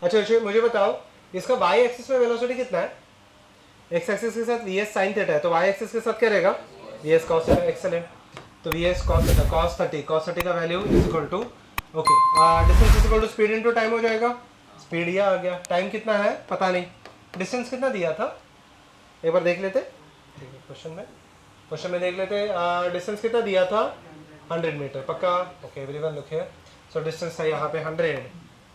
अच्छा अच्छा मुझे बताओ, इसका वाई एक्सिस में वेलोसिटी कितना है? एक्स एक्सिस के साथ वी एस साइन थीटा है, तो वाई एक्सिस के साथ क्या रहेगा? V s cos theta. Excellent. तो v s cos theta cos 30 का value is equal to, okay, distance is equal to speed into time हो जाएगा। स्पीड यह आ गया, टाइम कितना है पता नहीं, डिस्टेंस कितना दिया था एक बार देख लेते। ठीक है, क्वेश्चन में देख लेते। डिस्टेंस कितना दिया था? 100 मीटर पक्का। Okay everyone look here. So distance था यहाँ पे 100।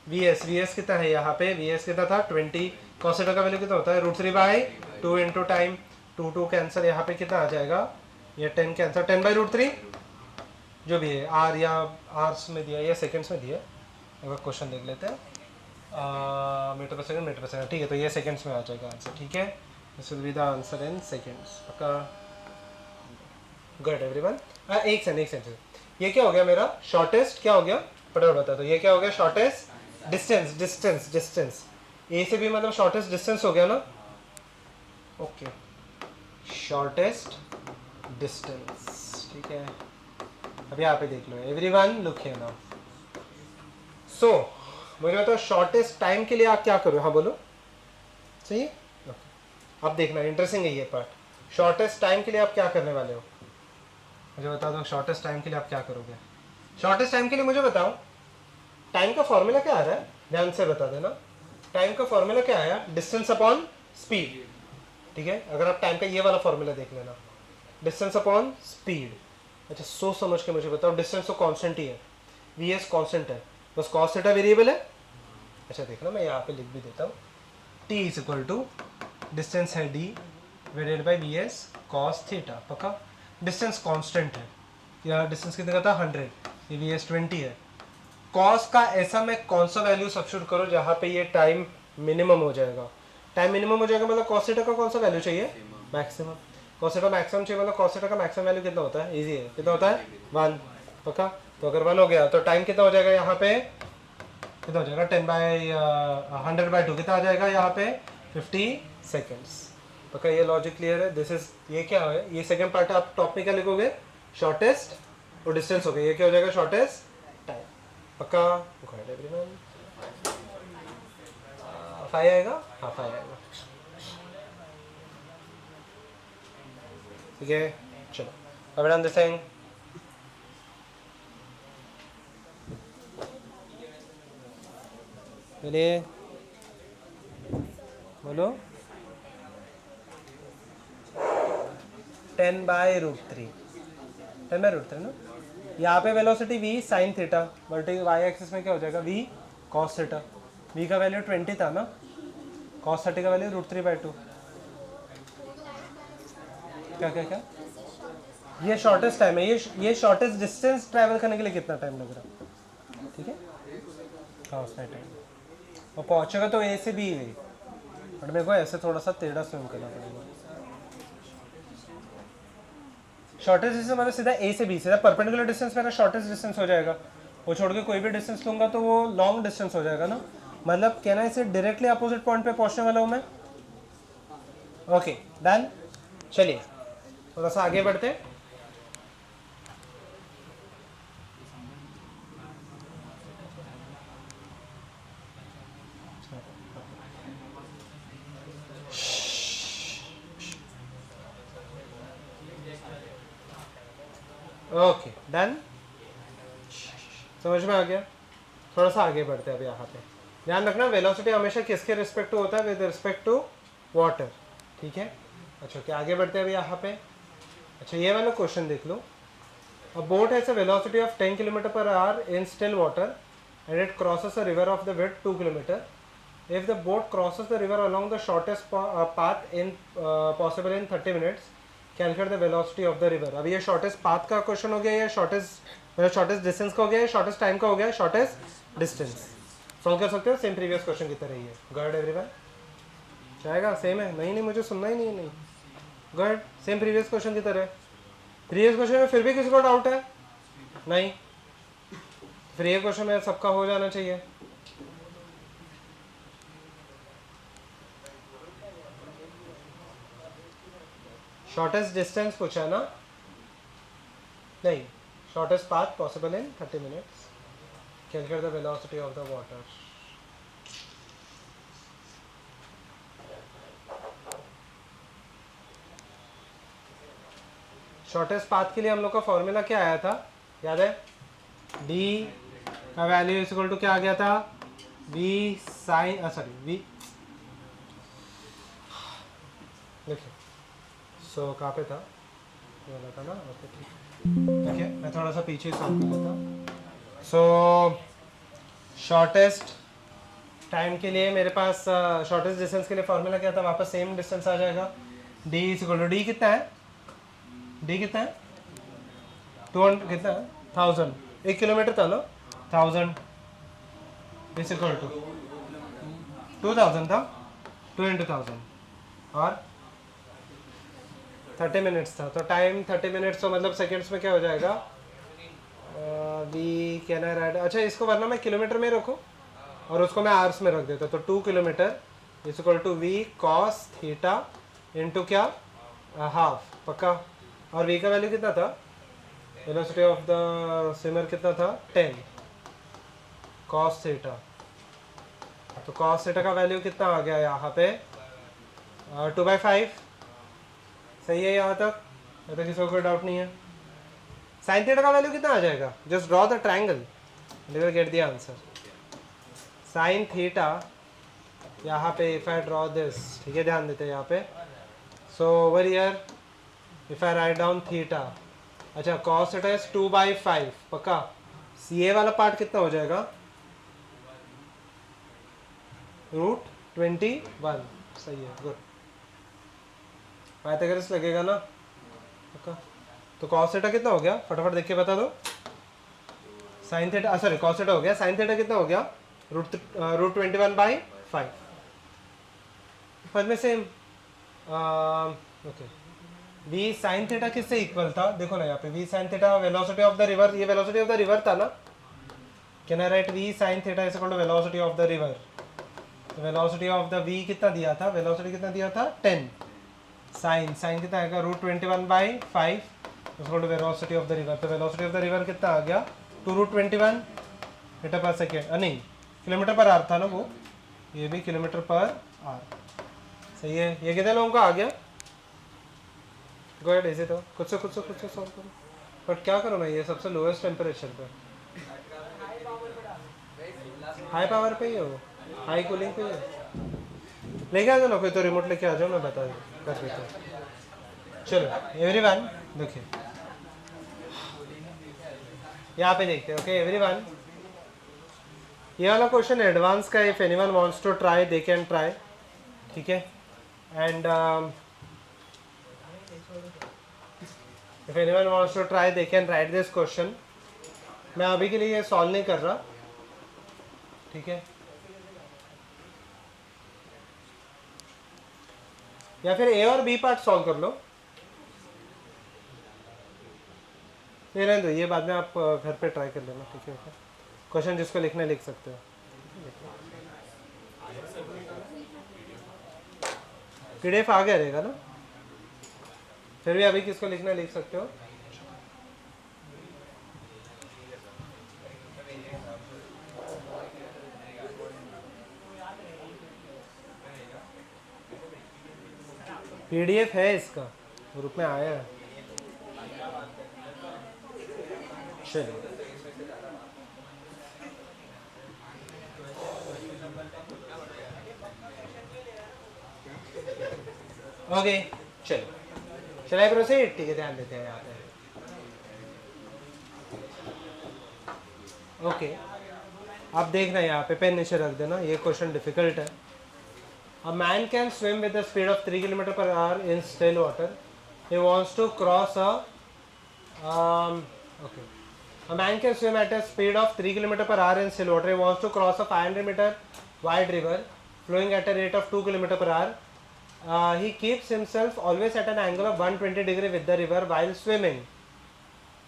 वी एस कितना है यहाँ पे? वी एस कितना था? 20। कॉस थीटा का वैल्यू कितना होता है? √3/2 इंटू टाइम। 2 कैंसर, यहाँ पे कितना आ जाएगा? ये 10 कैंसर, 10/√3 जो भी है। आर या आर्स में दिया या सेकेंड्स में दिया, एक बार क्वेश्चन देख लेते हैं। मीटर पर सेकंड, ठीक है, तो ये सेकेंड्स में आ जाएगा आंसर। ठीक है, this will be the answer in seconds पक्का। Good everyone. एक सेकंड, ये क्या हो गया मेरा? शॉर्टेस्ट क्या हो गया? फटाफट बता दो, ये क्या हो गया? शॉर्टेस्ट डिस्टेंस ए से भी मतलब शॉर्टेस्ट डिस्टेंस हो गया ना? ओके, शॉर्टेस्ट डिस्टेंस, ठीक है। अब यहाँ पे देख लो एवरीवन, लुक हियर नाउ। सो मुझे बताओ शॉर्टेस्ट टाइम के लिए आप क्या करो? हाँ बोलो, सही है। अब देखना इंटरेस्टिंग है ये पार्ट। शॉर्टेस्ट टाइम के लिए आप क्या करने वाले हो? मुझे बता दो, शॉर्टेस्ट टाइम के लिए आप क्या करोगे? शॉर्टेस्ट टाइम के लिए मुझे बताओ, टाइम का फॉर्मूला क्या आ रहा है? ध्यान से बता देना। टाइम का फॉर्मूला क्या आया? Distance upon speed. ठीक है, अगर आप टाइम का ये वाला फॉर्मूला देख लेना, डिस्टेंस अपॉन स्पीड। अच्छा, सोच समझ के मुझे बताओ, डिस्टेंस तो कांस्टेंट ही है, वी एस कांस्टेंट है, बस कॉस थीटा वेरिएबल है। अच्छा देखना, मैं यहाँ पे लिख भी देता हूँ, t is equal to distance है d divided by v s cos theta पक्का। डिस्टेंस कांस्टेंट है, या डिस्टेंस कितने का था? 100, ये वी एस 20 है। कॉस का ऐसा मैं कौन सा वैल्यू सब्स्टिट्यूट करो जहाँ पे ये टाइम मिनिमम हो जाएगा? टाइम मिनिमम हो जाएगा मतलब कॉस थीटा का कौन सा वैल्यू चाहिए? मैक्सिमम। कॉस थीटा मैक्सिमम चाहिए मतलब कॉस थीटा का मैक्सिमम वैल्यू कितना होता है? इजी है, कितना होता है? 1 पक्का। तो अगर 1 हो गया तो टाइम कितना हो जाएगा यहाँ पे? कितना हो जाएगा? 10/100/2 कितना आ जाएगा यहाँ पे? 50 सेकेंड्स पक्का। ये लॉजिक क्लियर है? दिस इज, ये क्या है? ये सेकंड पार्ट आप टॉप में क्या लिखोगे? शॉर्टेस्ट और डिस्टेंस हो गया, ये क्या हो जाएगा? शॉर्टेस्ट टाइम पक्का। Good everyone. 5 आएगा? हाँ 5 आएगा, ठीक है। चलो अब डन दिस थिंग। चलिए बोलो। 10/√3, 10/√3 ना। यहाँ पे वेलोसिटी v साइन थीटा, मल्टी वाई एक्सिस में क्या हो जाएगा? v cos theta. v का वैल्यू 20 था ना, कॉस 30 का वैल्यू √3/2। क्या क्या क्या? ये शॉर्टेस्ट टाइम है, ये शॉर्टेस्ट डिस्टेंस ट्रैवल करने के लिए कितना टाइम लग रहा है? ठीक है, हाँ उतना टाइम। और पहुँचेगा तो ए से बी है, बट मेरे को ऐसे थोड़ा सा टेढ़ा स्विम करना पड़ेगा। शॉर्टेस्ट डिस्टेंस मतलब सीधा ए से बी, सीधा परपेंडिकुलर डिस्टेंस मेरा शॉर्टेस्ट डिस्टेंस हो जाएगा। वो छोड़ के कोई भी डिस्टेंस लूंगा तो वो लॉन्ग डिस्टेंस हो जाएगा ना। मतलब कहना इसे डायरेक्टली अपोजिट पॉइंट पे पहुंचने वाला हूँ मैं। Okay done. चलिए थोड़ा सा आगे बढ़ते हैं। ओके डन, समझ में आ गया। थोड़ा सा आगे बढ़ते हैं अब। यहाँ पे ध्यान रखना, वेलोसिटी हमेशा किसके रिस्पेक्ट टू होता है? विद रिस्पेक्ट टू वाटर, ठीक है। अच्छा क्या आगे बढ़ते हैं अब यहाँ पे। अच्छा ये वाला क्वेश्चन देख लो। A boat has a velocity of 10 km/h in still water and it crosses a river of the width 2 km. If the boat crosses the river along the shortest path in possible in 30 minutes, calculate the velocity of the river. अब ये shortest path का question हो गया, या shortest distance का हो गया, या शॉर्टेस्ट टाइम का हो गया? Shortest distance. सॉल्व कर सकते हो सेम प्रीवियस क्वेश्चन की तरह ही है। गुड एवरीवन, जाएगा? सेम है? नहीं मुझे सुनना ही नहीं है। नहीं, गुड, सेम प्रीवियस क्वेश्चन की तरह। प्रीवियस क्वेश्चन में फिर भी किसी को डाउट है? नहीं, फिर ये क्वेश्चन में सबका हो जाना चाहिए। शॉर्टेस्ट डिस्टेंस पूछा ना? नहीं, shortest path possible in 30 minutes, calculate the velocity of the water. Shortest path के लिए हम लोग का फॉर्मूला क्या आया था, याद है? डी का वैल्यू इज इक्वल टू क्या आ गया था, वी साइन, सॉरी वी, देखिए सो कहाँ पे था, ये वाला था ना, ओके ठीक। देखिए मैं थोड़ा सा पीछे सॉल्व कर लेता हूँ। सो शॉर्टेस्ट टाइम के लिए मेरे पास शॉर्टेस्ट डिस्टेंस के लिए फॉर्मूला क्या था, वापस सेम डिस्टेंस आ जाएगा, D is equal to, D कितना है, डी कितना है 200, कितना है 1000, 1 किलोमीटर था ना, 1000 इज इक्वल टू 2000 था, 2 into 1000 और 30 मिनट्स था, तो टाइम 30 मिनट्स, तो मतलब सेकेंड्स में क्या हो जाएगा, वी कैन आई राइट, अच्छा इसको वरना मैं किलोमीटर में रखूँ और उसको मैं आवर्स में रख देता, तो 2 kilometre is equal to V cos theta into क्या, हाफ, पक्का। और वी का वैल्यू कितना था, वेलोसिटी ऑफ द स्विमर कितना था, 10 कॉस थीटा, तो कॉस थीटा का वैल्यू कितना आ गया यहाँ पे, 2/5, सही है यहाँ तक, तो किसी को कोई डाउट नहीं है। साइन थीटा का वैल्यू कितना आ जाएगा, just draw the triangle, you will get the answer. Sine theta यहाँ पे, इफ आई ड्रॉ दिस, ठीक है ध्यान देते हैं यहाँ पे, सो over here if I write down theta, अच्छा कॉस थीटा इज 2/5, पक्का। सी ए वाला पार्ट कितना हो जाएगा, √21, सही है, गुड, पाइथागोरस लगेगा ना, पक्का। तो कॉस थीटा कितना हो गया, फटाफट देख के बता दो, sine theta, sorry cos theta हो गया, साइन थीटा कितना हो गया, √21/5, फर्स्ट में same, okay. V sine theta किससे इक्वल था, देखो ना यहाँ पे, V sine theta velocity of the river, ये वेलोसिटी ऑफ द रिवर था ना, can I write V sine theta is equal to velocity of the river, तो वेलोसिटी ऑफ द वी कितना दिया था, वेलोसिटी कितना दिया था 10, साइन कितना आएगा √21/5 equal to velocity of the river, तो वेलोसिटी ऑफ द रिवर कितना आ गया 2√21 मीटर पर सेकेंड, नहीं किलोमीटर पर आवर था ना वो, ये भी किलोमीटर पर आवर, सही है। ये कितने लोगों का आ गया, गो अहेड, ऐसे तो कुछ से सॉल्व करो, बट क्या करो ना, ये सबसे लोएस्ट टेम्परेचर पे, हाई पावर पे ही हो, हाई कूलिंग पे ही हो, लेके आ जाओ ना कोई, तो रिमोट लेके आ जाओ, मैं बता कर देता हूँ। चलो एवरीवन देखिए यहाँ पे देखते हैं, ओके एवरीवन, ये वाला क्वेश्चन एडवांस का, if anyone wants to try they can try, ठीक है, and if anyone wants to try they can write this question, मैं अभी के लिए ये सॉल्व नहीं कर रहा, ठीक है, या फिर ए और बी पार्ट सॉल्व कर लो, नहीं रहने दो, ये बाद में आप घर पे ट्राई कर लेना, ठीक है, क्वेश्चन जिसको लिखना लिख सकते हो, पीडीएफ आ गया रहेगा ना, फिर भी अभी किसको लिखना लिख सकते हो, पीडीएफ है इसका, ग्रुप में आया है, चलिए ओके, चलिए प्रोसीड, ठीक है, ध्यान देते हैं यहाँ पे, ओके। अब देखना यहाँ पे पेन नीचे रख देना, ये क्वेश्चन डिफिकल्ट है। A man can swim with a speed of 3 km per hour in still water. He wants to cross a okay. A man can swim at a speed of 3 km per hour in still water. He wants to cross a 500-meter wide river flowing at a rate of 2 km per hour. He keeps himself always at an angle of 120 degree with the river while swimming.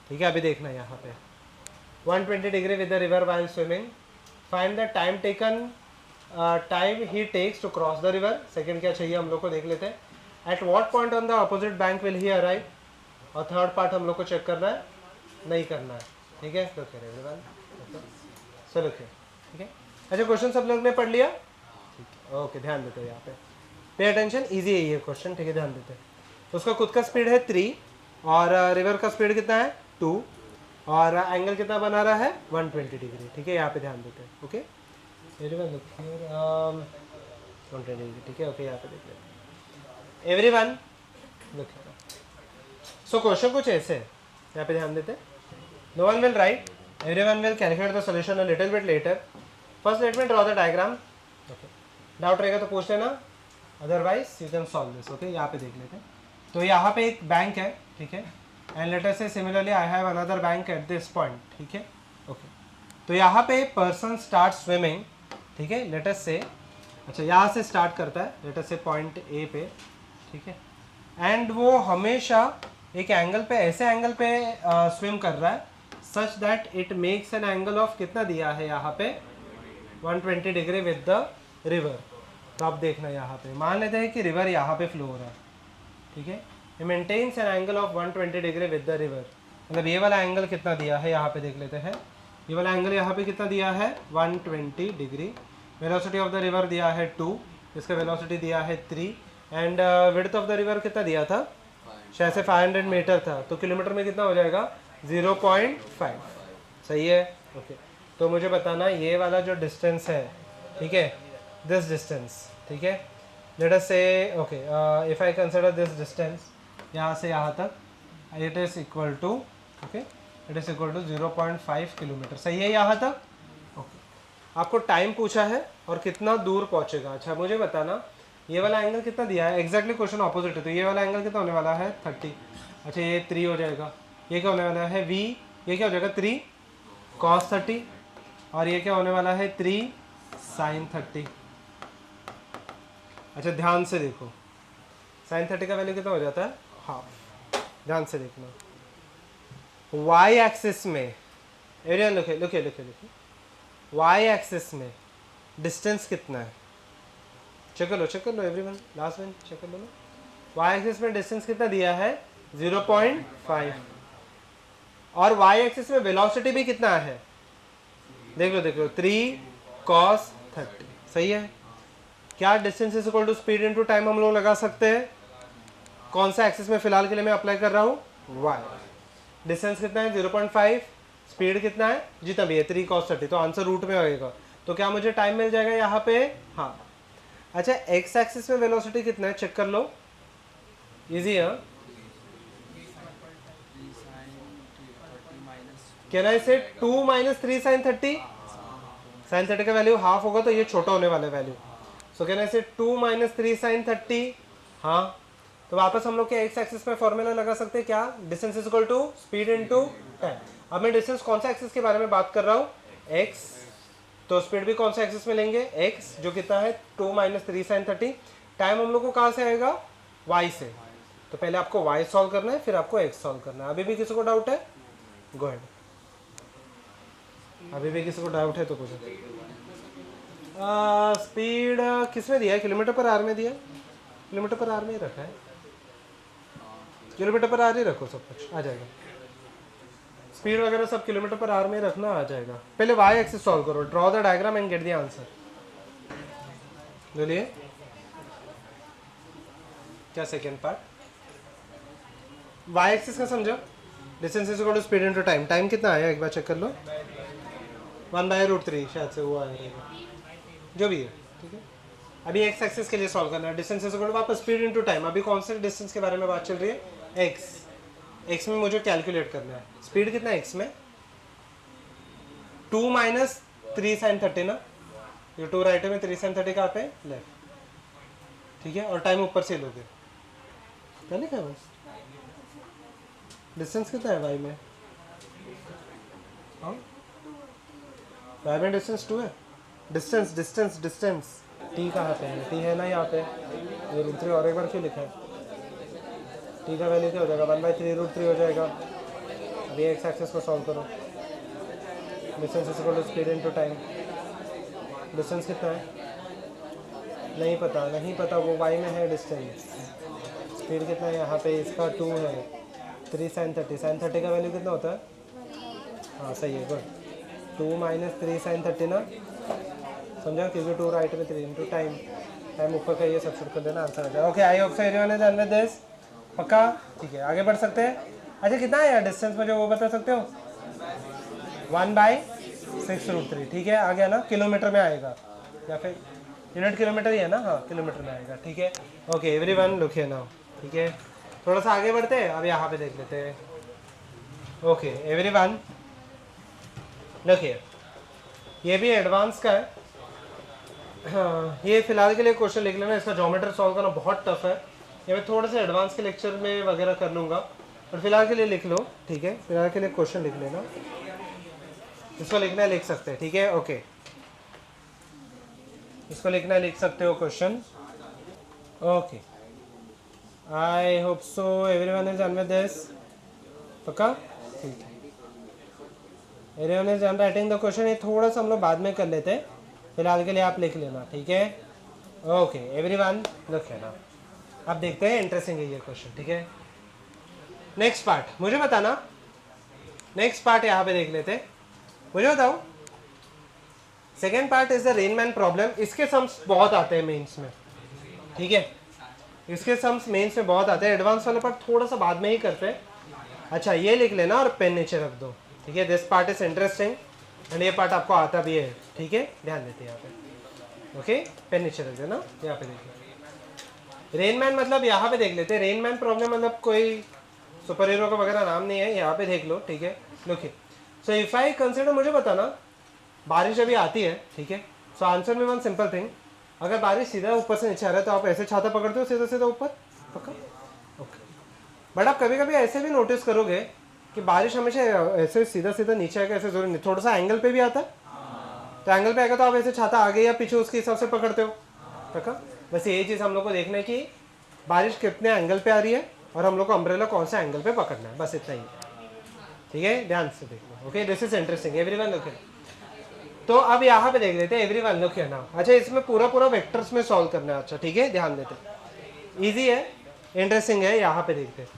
ठीक है, अभी देखना है यहाँ पे 120 degree with the river while swimming. Find the time taken, time he takes to cross the river. Second क्या चाहिए हम लोग को देख लेते हैं। At what point on the opposite bank will he arrive? और थर्ड पार्ट हम लोग को चेक करना है, नहीं करना है, ठीक है। Look here everyone, so look here, ठीक है। अच्छा क्वेश्चन सब लोग ने पढ़ लिया, ठीक है, ओके, ध्यान देते हैं यहाँ पे, पे अटेंशन, इजी है ये क्वेश्चन, ठीक है, ध्यान देते हैं। उसका खुद का स्पीड है 3, और रिवर का स्पीड कितना है 2 और एंगल कितना बना रहा है 120 डिग्री, ठीक है, यहाँ पे ध्यान देते हैं, ओके 120 डिग्री, ठीक है, ओके, यहाँ पे देख लेते हैं एवरीवन। सो क्वेश्चन कुछ ऐसे है, यहाँ पे ध्यान देते हैं, no one will write, everyone will calculate the solution a little bit later, first let me draw the diagram, okay, doubt रहेगा तो पूछ लेना, otherwise you can solve this, okay. यहाँ पे देख लेते हैं, तो यहाँ पे एक बैंक है, ठीक है, एंड लेट अस से similarly I have another bank at this point, ठीक है, ओके। तो यहाँ पे पर्सन स्टार्ट स्विमिंग, ठीक है, लेट अस से, अच्छा यहाँ से स्टार्ट करता है, लेट अस से पॉइंट ए पे, ठीक है, एंड वो हमेशा एक एंगल पे, ऐसे एंगल पे स्विम कर रहा है such that it makes an angle of कितना दिया है यहाँ पे 120 डिग्री विद द रिवर। तो आप देखना यहाँ पे मान लेते हैं कि रिवर यहाँ पे फ्लो हो रहा है, ठीक है, it maintains an angle of 120 degree with the river, मतलब ये वाला एंगल कितना दिया है यहाँ पे देख लेते हैं, ये वाला एंगल यहाँ पे कितना दिया है 120 degree, velocity of the river दिया है 2, इसका वेलोसिटी दिया है 3 and width of the river कितना दिया था, शायद से 500 मीटर था, तो किलोमीटर में कितना हो जाएगा 0.5, सही है, ओके। तो मुझे बताना ये वाला जो डिस्टेंस है, ठीक है, दिस डिस्टेंस, ठीक है, लेट अस से okay, if I consider this distance यहाँ से यहाँ तक, it is equal to, okay, it is equal to 0.5 kilometre, सही है यहाँ तक, ओके। आपको टाइम पूछा है और कितना दूर पहुँचेगा, अच्छा मुझे बताना ये वाला एंगल कितना दिया है, एग्जैक्टली क्वेश्चन ऑपोजिट है, तो ये वाला एंगल कितना होने वाला है 30, अच्छा ये 3 हो जाएगा, ये क्या होने वाला है v, ये क्या हो जाएगा 3 cos 30 और ये क्या होने वाला है 3 sin 30। अच्छा ध्यान से देखो, sin 30 का वैल्यू कितना हो जाता है हाफ, ध्यान से देखना, y एक्सिस में, एरिया लिखे लिखे लिखे लिखे, y एक्सिस में डिस्टेंस कितना है, चेक कर लो एवरीवन, लास्ट वन चेक कर लो ना, y एक्सिस में डिस्टेंस कितना दिया है 0.5 और y एक्सिस में वेलोसिटी भी कितना है, देख लो 3 cos 30, सही है। क्या distance is equal to speed into time हम लोग लगा सकते हैं, कौन सा एक्सिस में फिलहाल के लिए मैं अप्लाई कर रहा हूँ y, डिस्टेंस कितना है 0.5, स्पीड कितना है जितना भी है 3 cos 30, तो आंसर रूट में आएगा, तो क्या मुझे टाइम मिल जाएगा यहाँ पे, हाँ। अच्छा x एक्सिस में वेलोसिटी कितना है चेक कर लो, इजी है, कैन आई से 2 - 3 sin 30, sin 30 का वैल्यू हाफ होगा तो ये छोटा होने वाला वैल्यू, सो कैन आई से 2 - 3 sin 30, हाँ। तो वापस हम लोग के x एक्सिस में फॉर्मूला लगा सकते हैं, क्या, distance is equal to speed into time. अब मैं डिस्टेंस कौन सा एक्सिस के बारे में बात कर रहा हूँ, x, तो स्पीड भी कौन सा एक्सिस में लेंगे x, जो कितना है 2 - 3 sin 30, टाइम हम लोग को कहाँ से आएगा y से, तो पहले आपको y सॉल्व करना है फिर आपको x सॉल्व करना है। अभी भी किसी को डाउट है, गो अहेड, अभी भी किसी को डाउट है तो कुछ, स्पीड किस में दिया है, किलोमीटर पर आवर में दिया, किलोमीटर पर आवर में ही रखा है, किलोमीटर पर आवर ही रखो, सब कुछ आ जाएगा, स्पीड वगैरह सब किलोमीटर पर आवर में ही रखना, आ जाएगा। पहले y एक्सिस सॉल्व करो, draw the diagram and get the answer, बोलिए क्या सेकेंड पार्ट, y एक्सिस का समझो, distance is equal to speed into time, time कितना आया एक बार चेक कर लो, 1/√3 शायद से वो आएगा, जो भी है, ठीक है। अभी x एक्सिस के लिए सॉल्व करना है, डिस्टेंस इज इक्वल टू वापस स्पीड इनटू टाइम, अभी कौन से डिस्टेंस के बारे में बात चल रही है, x में मुझे कैलकुलेट करना है, स्पीड कितना है x में 2 - 3 sin 30 ना, ये 2 राइट में 3 sin 30 कहाँ पे लेफ्ट, ठीक है, और टाइम ऊपर से लोगे, क्या लिखा है बस, डिस्टेंस कितना है y में, हाँ y में डिस्टेंस 2 है, डिस्टेंस डिस्टेंस डिस्टेंस t कहाँ पे है, t है ना यहाँ पे, ये √3 और एक बार क्यों लिखा है, t का वैल्यू क्या हो जाएगा 1/3√3 हो जाएगा। अभी x एक्सिस को सॉल्व करो, distance is equal to speed into time, distance कितना है नहीं पता वो y में है डिस्टेंस, स्पीड कितना है यहाँ पे, इसका 2 है, 3 sin 30, sin 30 का वैल्यू कितना होता है, हाँ सही है, गुड, 2 - 3 sin 30 ना, समझा, क्योंकि 2 राइट में 3 इनटू टाइम, टाइम ऊपर का ये सब्सिट्यूट कर देना, आंसर आ जाएगा। Okay, I hope so everyone is done with this, पक्का, ठीक है, आगे बढ़ सकते हैं। अच्छा कितना है यार डिस्टेंस मुझे वो बता सकते हो? 1/6√3, ठीक है, आ गया ना, किलोमीटर में आएगा या फिर यूनिट किलोमीटर ही है ना, हाँ किलोमीटर में आएगा, ठीक है। Okay everyone look here now, ठीक है, थोड़ा सा आगे बढ़ते हैं, अब यहाँ पे देख लेते हैं। ओके एवरीवन लुक हियर, ये भी एडवांस का है, हाँ ये फिलहाल के लिए क्वेश्चन लिख लेना, इसका ज्योमेट्री सॉल्व करना बहुत टफ है, ये मैं थोड़े से एडवांस के लेक्चर में वगैरह कर लूँगा, और फिलहाल के लिए लिख लो, ठीक है, फिलहाल के लिए क्वेश्चन लिख लेना, इसको लिखना है लिख सकते हैं, ठीक है। ओके इसको लिखना है लिख सकते हो question. Okay I hope so everyone is done with this, पक्का, ठीक है, everyone is done writing the question, ये थोड़ा सा हम लोग बाद में कर लेते हैं, फिलहाल के लिए आप लिख लेना, ठीक है। Okay everyone look here now, अब देखते हैं, इंटरेस्टिंग है ये क्वेश्चन, ठीक है। नेक्स्ट पार्ट मुझे बताना, नेक्स्ट पार्ट यहाँ पे देख लेते हैं, मुझे बताओ second part is the Rain Man problem, इसके सम्स बहुत आते हैं मेंस में, ठीक है, इसके सम्स मेंस में बहुत आते हैं, एडवांस वाला पार्ट थोड़ा सा बाद में ही करते हैं। अच्छा ये लिख लेना और पेन नीचे रख दो, ठीक है, this part is interesting and ये पार्ट आपको आता भी है, ठीक है, ध्यान देते हैं यहाँ पे, ओके पेन नीचे रख देना, यहाँ पे देखिए रेनमैन मतलब यहाँ पे देख लेते हैं, रेनमैन प्रॉब्लम मतलब कोई सुपर हीरो का वगैरह नाम नहीं है, यहाँ पे देख लो, ठीक है, look so if I consider, मुझे बताना बारिश अभी आती है, ठीक है, सो आंसर में वन सिंपल थिंग, अगर बारिश सीधा ऊपर से नीचे आ रहा है तो आप ऐसे छाता पकड़ते हो सीधा सीधा ऊपर, पक्का, ओके, बट आप कभी कभी ऐसे भी नोटिस करोगे कि बारिश हमेशा ऐसे सीधा सीधा नीचे आएगा, ऐसे जरूरी नहीं, थोड़ा सा एंगल पे भी आता है, तो एंगल पे आएगा तो आप ऐसे छाता आगे या पीछे उसके हिसाब से पकड़ते हो, पक्का, बस यही चीज़ हम लोग को देखना है कि बारिश कितने एंगल पे आ रही है और हम लोग को अम्ब्रेला कौन सा एंगल पे पकड़ना है, बस इतना ही, ठीक है, ध्यान से देखो, okay this is interesting everyone look here. तो अब यहाँ पे देख लेते हैं एवरीवन लुक हियर नाउ, अच्छा इसमें पूरा पूरा वेक्टर्स में सॉल्व करना है, अच्छा ठीक है, ध्यान देते, इजी है, इंटरेस्टिंग है, यहाँ पे देखते हैं,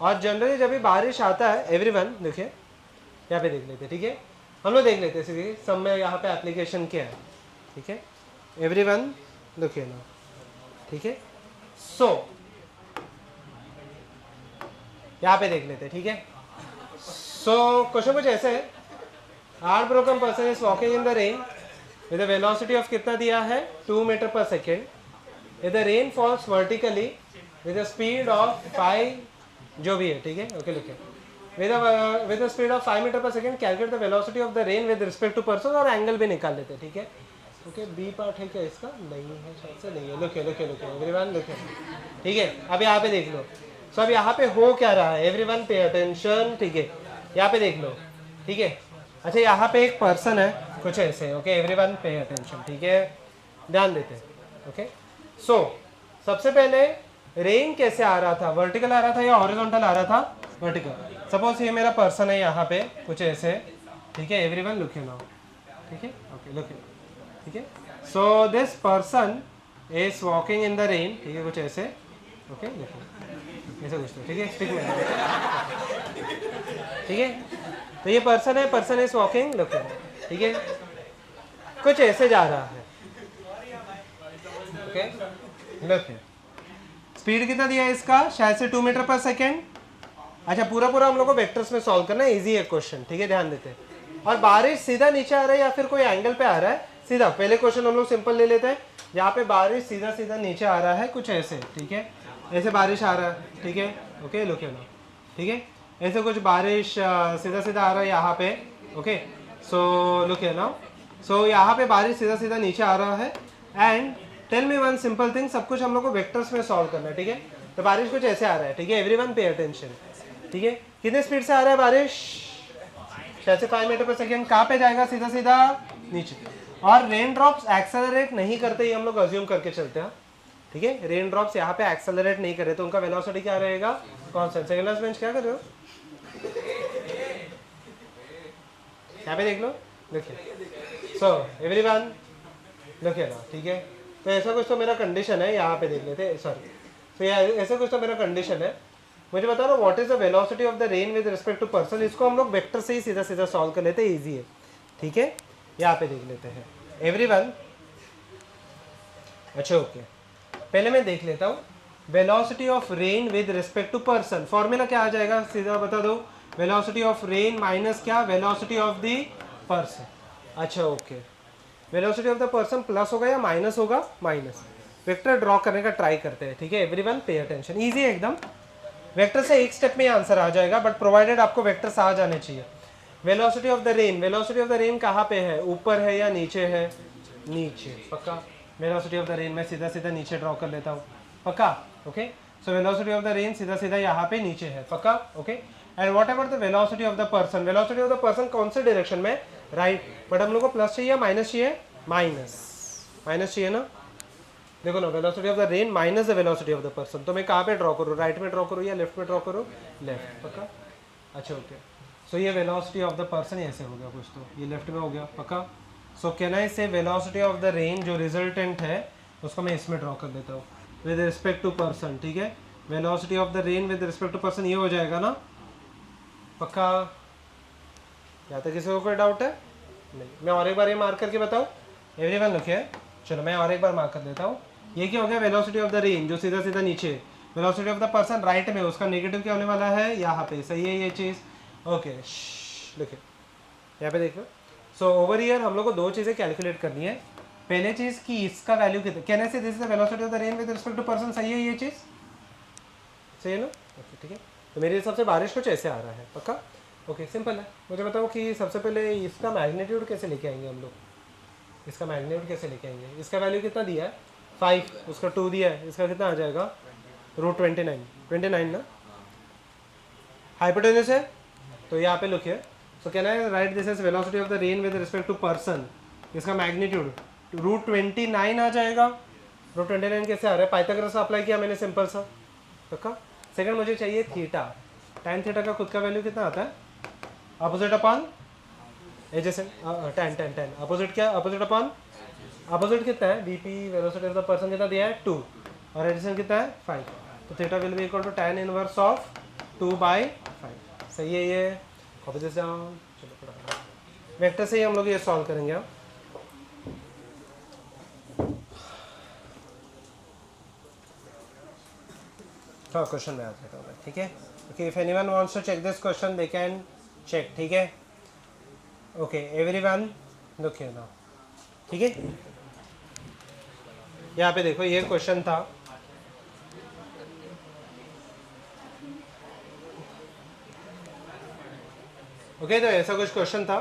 और जनरली जब भी बारिश आता है एवरीवन देखिए यहाँ पे देख लेते हैं, ठीक है, हम लोग देख लेते हैं सब में यहाँ पे एप्लीकेशन क्या है, ठीक है, एवरीवन लुक हियर नाउ, ठीक है, सो यहाँ पे देख लेते हैं, ठीक है, सो क्वेश्चन कुछ ऐसे है, heart broken person is walking in the rain with velocity of कितना दिया है 2 meter per second, if the rain falls vertically with speed of 5 जो भी है, ठीक है, okay look with speed of 5 meter per second, calculate the velocity of the rain with respect to person, और angle भी निकाल लेते हैं, ठीक है, ओके बी पार्ट है क्या इसका, नहीं है शायद से, नहीं है, लुक एवरीवन लुक, ठीक है, अब यहाँ पे देख लो, सो अब यहाँ पे हो क्या रहा है एवरीवन पे अटेंशन, ठीक है, यहाँ पे देख लो, ठीक है, अच्छा यहाँ पे एक पर्सन है कुछ ऐसे, ओके एवरीवन पे अटेंशन, ठीक है, ध्यान देते हैं, ओके, सो सबसे पहले रेन कैसे आ रहा था, वर्टिकल आ रहा था या हॉरिजॉन्टल आ रहा था, वर्टिकल, सपोज ये मेरा पर्सन है यहाँ पे कुछ ऐसे, ठीक है, एवरीवन लुक नाउ, ठीक है, ओके लुक, ठीक है, so this person is walking in the rain, ठीक है, कुछ ऐसे, ओके लुक ऐसे कुछ, ठीक है, स्टिक में, ठीक है, तो ये पर्सन है, पर्सन इज वॉकिंग लुक, ठीक है, कुछ ऐसे जा रहा है, ओके लुक, स्पीड कितना दिया है इसका, शायद से 2 मीटर पर सेकेंड, अच्छा पूरा पूरा हम लोग को वेक्टर्स में सॉल्व करना है, इजी है क्वेश्चन, ठीक है, ध्यान देते हैं, और बारिश सीधा नीचे आ रहा है या फिर कोई एंगल पे आ रहा है, सीधा पहले क्वेश्चन हम लोग सिंपल ले लेते हैं, यहाँ पे बारिश सीधा सीधा नीचे आ रहा है कुछ ऐसे, ठीक है, ऐसे बारिश आ रहा है, ठीक है, ओके लुक हियर नाउ, ठीक है, ऐसे कुछ बारिश सीधा सीधा आ रहा है यहाँ पे, okay, so look here now, so यहाँ पे बारिश सीधा सीधा नीचे आ रहा है, and tell me one simple thing, सब कुछ हम लोग को वेक्टर्स में सॉल्व करना है, ठीक है, तो बारिश कुछ ऐसे आ रहा है, ठीक है, एवरीवन पे अटेंशन, ठीक है, कितने स्पीड से आ रहा है बारिश, शायद से 5 मीटर पर सेकेंड, कहाँ पे जाएगा, सीधा सीधा नीचे, और रेन ड्रॉप्स एक्सेलरेट नहीं करते, ही हम लोग अज्यूम करके चलते हैं, ठीक है, रेन ड्रॉप्स यहाँ पे एक्सेलरेट नहीं करे तो उनका वेलोसिटी क्या रहेगा, कांस्टेंट, सेकंड क्लास बेंच क्या कर रहे हो, यहाँ पे देख लो, देखिए, so everyone look here now, ठीक है, तो ऐसा कुछ तो मेरा कंडीशन है, यहाँ पे देख लेते हैं, सॉरी, तो ऐसा कुछ तो मेरा कंडीशन है, मुझे बता रहा what is the velocity of the rain with respect to person, इसको हम लोग वेक्टर से ही सीधा सीधा सॉल्व कर लेते हैं, इजी है, ठीक है, यहाँ पे देख लेते हैं एवरीवन, अच्छा ओके, पहले मैं देख लेता हूँ velocity of rain with respect to person, formula क्या आ जाएगा सीधा बता दो, वेलोसिटी ऑफ रेन माइनस क्या, वेलोसिटी ऑफ द पर्सन। अच्छा okay, velocity of the person plus होगा या माइनस होगा, माइनस। वेक्टर ड्रॉ करने का ट्राई करते हैं, ठीक है, एवरीवन पे अटेंशन, इजी है एकदम। वेक्टर से एक स्टेप में आंसर आ जाएगा, बट प्रोवाइडेड आपको वेक्टर्स आ जाने चाहिए। Velocity of the rain, velocity of the rain कहाँ पे है, ऊपर है या नीचे है, नीचे, पक्का। वेलोसिटी ऑफ द रेन मैं सीधा सीधा नीचे ड्रॉ कर लेता हूँ, पक्का, okay. So velocity of the rain सीधा सीधा यहाँ पे नीचे है, पक्का, okay. And what about the velocity of the person, velocity of the person कौन से डायरेक्शन में, राइट, बट हम लोग को प्लस चाहिए माइनस चाहिए, माइनस, माइनस चाहिए ना। देखो ना, velocity of the rain minus the velocity of the person, तो मैं कहाँ पे ड्रॉ करूँ, राइट में ड्रॉ करूँ या लेफ्ट में ड्रॉ करूँ, लेफ्ट, पक्का। अच्छा ओके, सो ये वेलोसिटी ऑफ द पर्सन ऐसे हो गया कुछ, तो ये लेफ्ट में हो गया, पक्का। सो कैन आई से वेलोसिटी ऑफ द रेन जो रिजल्टेंट है उसको मैं इसमें ड्रॉ कर देता हूँ विद रिस्पेक्ट टू पर्सन, ठीक है। Velocity of the rain with respect to person ये हो जाएगा ना, पक्का। या तो किसी को कोई डाउट है, नहीं। मैं और एक बार ये मार्क करके बताऊँ, एवरीवन लिखे, चलो मैं और एक बार मार्क कर देता हूँ। ये क्या हो गया, वेलोसिटी ऑफ द रेन जो सीधा सीधा नीचे, velocity of the person right में, उसका नेगेटिव क्या होने वाला है यहाँ पे, सही है ये चीज़, ओके। देखिए यहाँ पे देखो, सो ओवर ईयर हम लोग को दो चीज़ें कैलकुलेट करनी है। पहले चीज़ कि इसका वैल्यू कितना, कहने से this is the velocity of the rain with respect to person, सही है ये चीज़, सही है ना, ओके ठीक है। तो मेरे हिसाब से बारिश कुछ ऐसे आ रहा है, पक्का, ओके सिंपल है। मुझे बताओ कि सबसे पहले इसका मैग्नीट्यूड कैसे लेके आएंगे हम लोग, इसका मैग्नीट्यूड कैसे लेके आएंगे, इसका वैल्यू कितना दिया है 5, उसका 2 दिया है, इसका कितना आ जाएगा √29, 29 ना, हाइपोटेन्यूज है, तो यहाँ पे लिखिए। So can I write this is velocity of the rain with respect to person, इसका मैग्नीट्यूड √29 आ जाएगा। √29 कैसे आ रहा है, पाइथागोरस अप्लाई किया मैंने, सिंपल सा, पक्का। सेकंड मुझे चाहिए थीटा, tan थीटा का खुद का वैल्यू कितना आता है, opposite upon adjacent, tan opposite क्या, अपोजिट अपॉन, अपोजिट कितना है, BP velocity of the person कितना दिया है 2, और एडिशन कितना है 5, तो theta will be equal to tan inverse of 2/5, सही है ये, कॉपी दिस डाउन। चलो पढ़ा, वेक्टर से ही हम लोग ये सॉल्व करेंगे अब। हाँ क्वेश्चन में आ जाता हूँ, ठीक है, okay. If anyone wants to check this question they can check, ठीक है, okay everyone look here now, ठीक है। यहाँ पे देखो ये क्वेश्चन था, ओके, तो ऐसा कुछ क्वेश्चन था,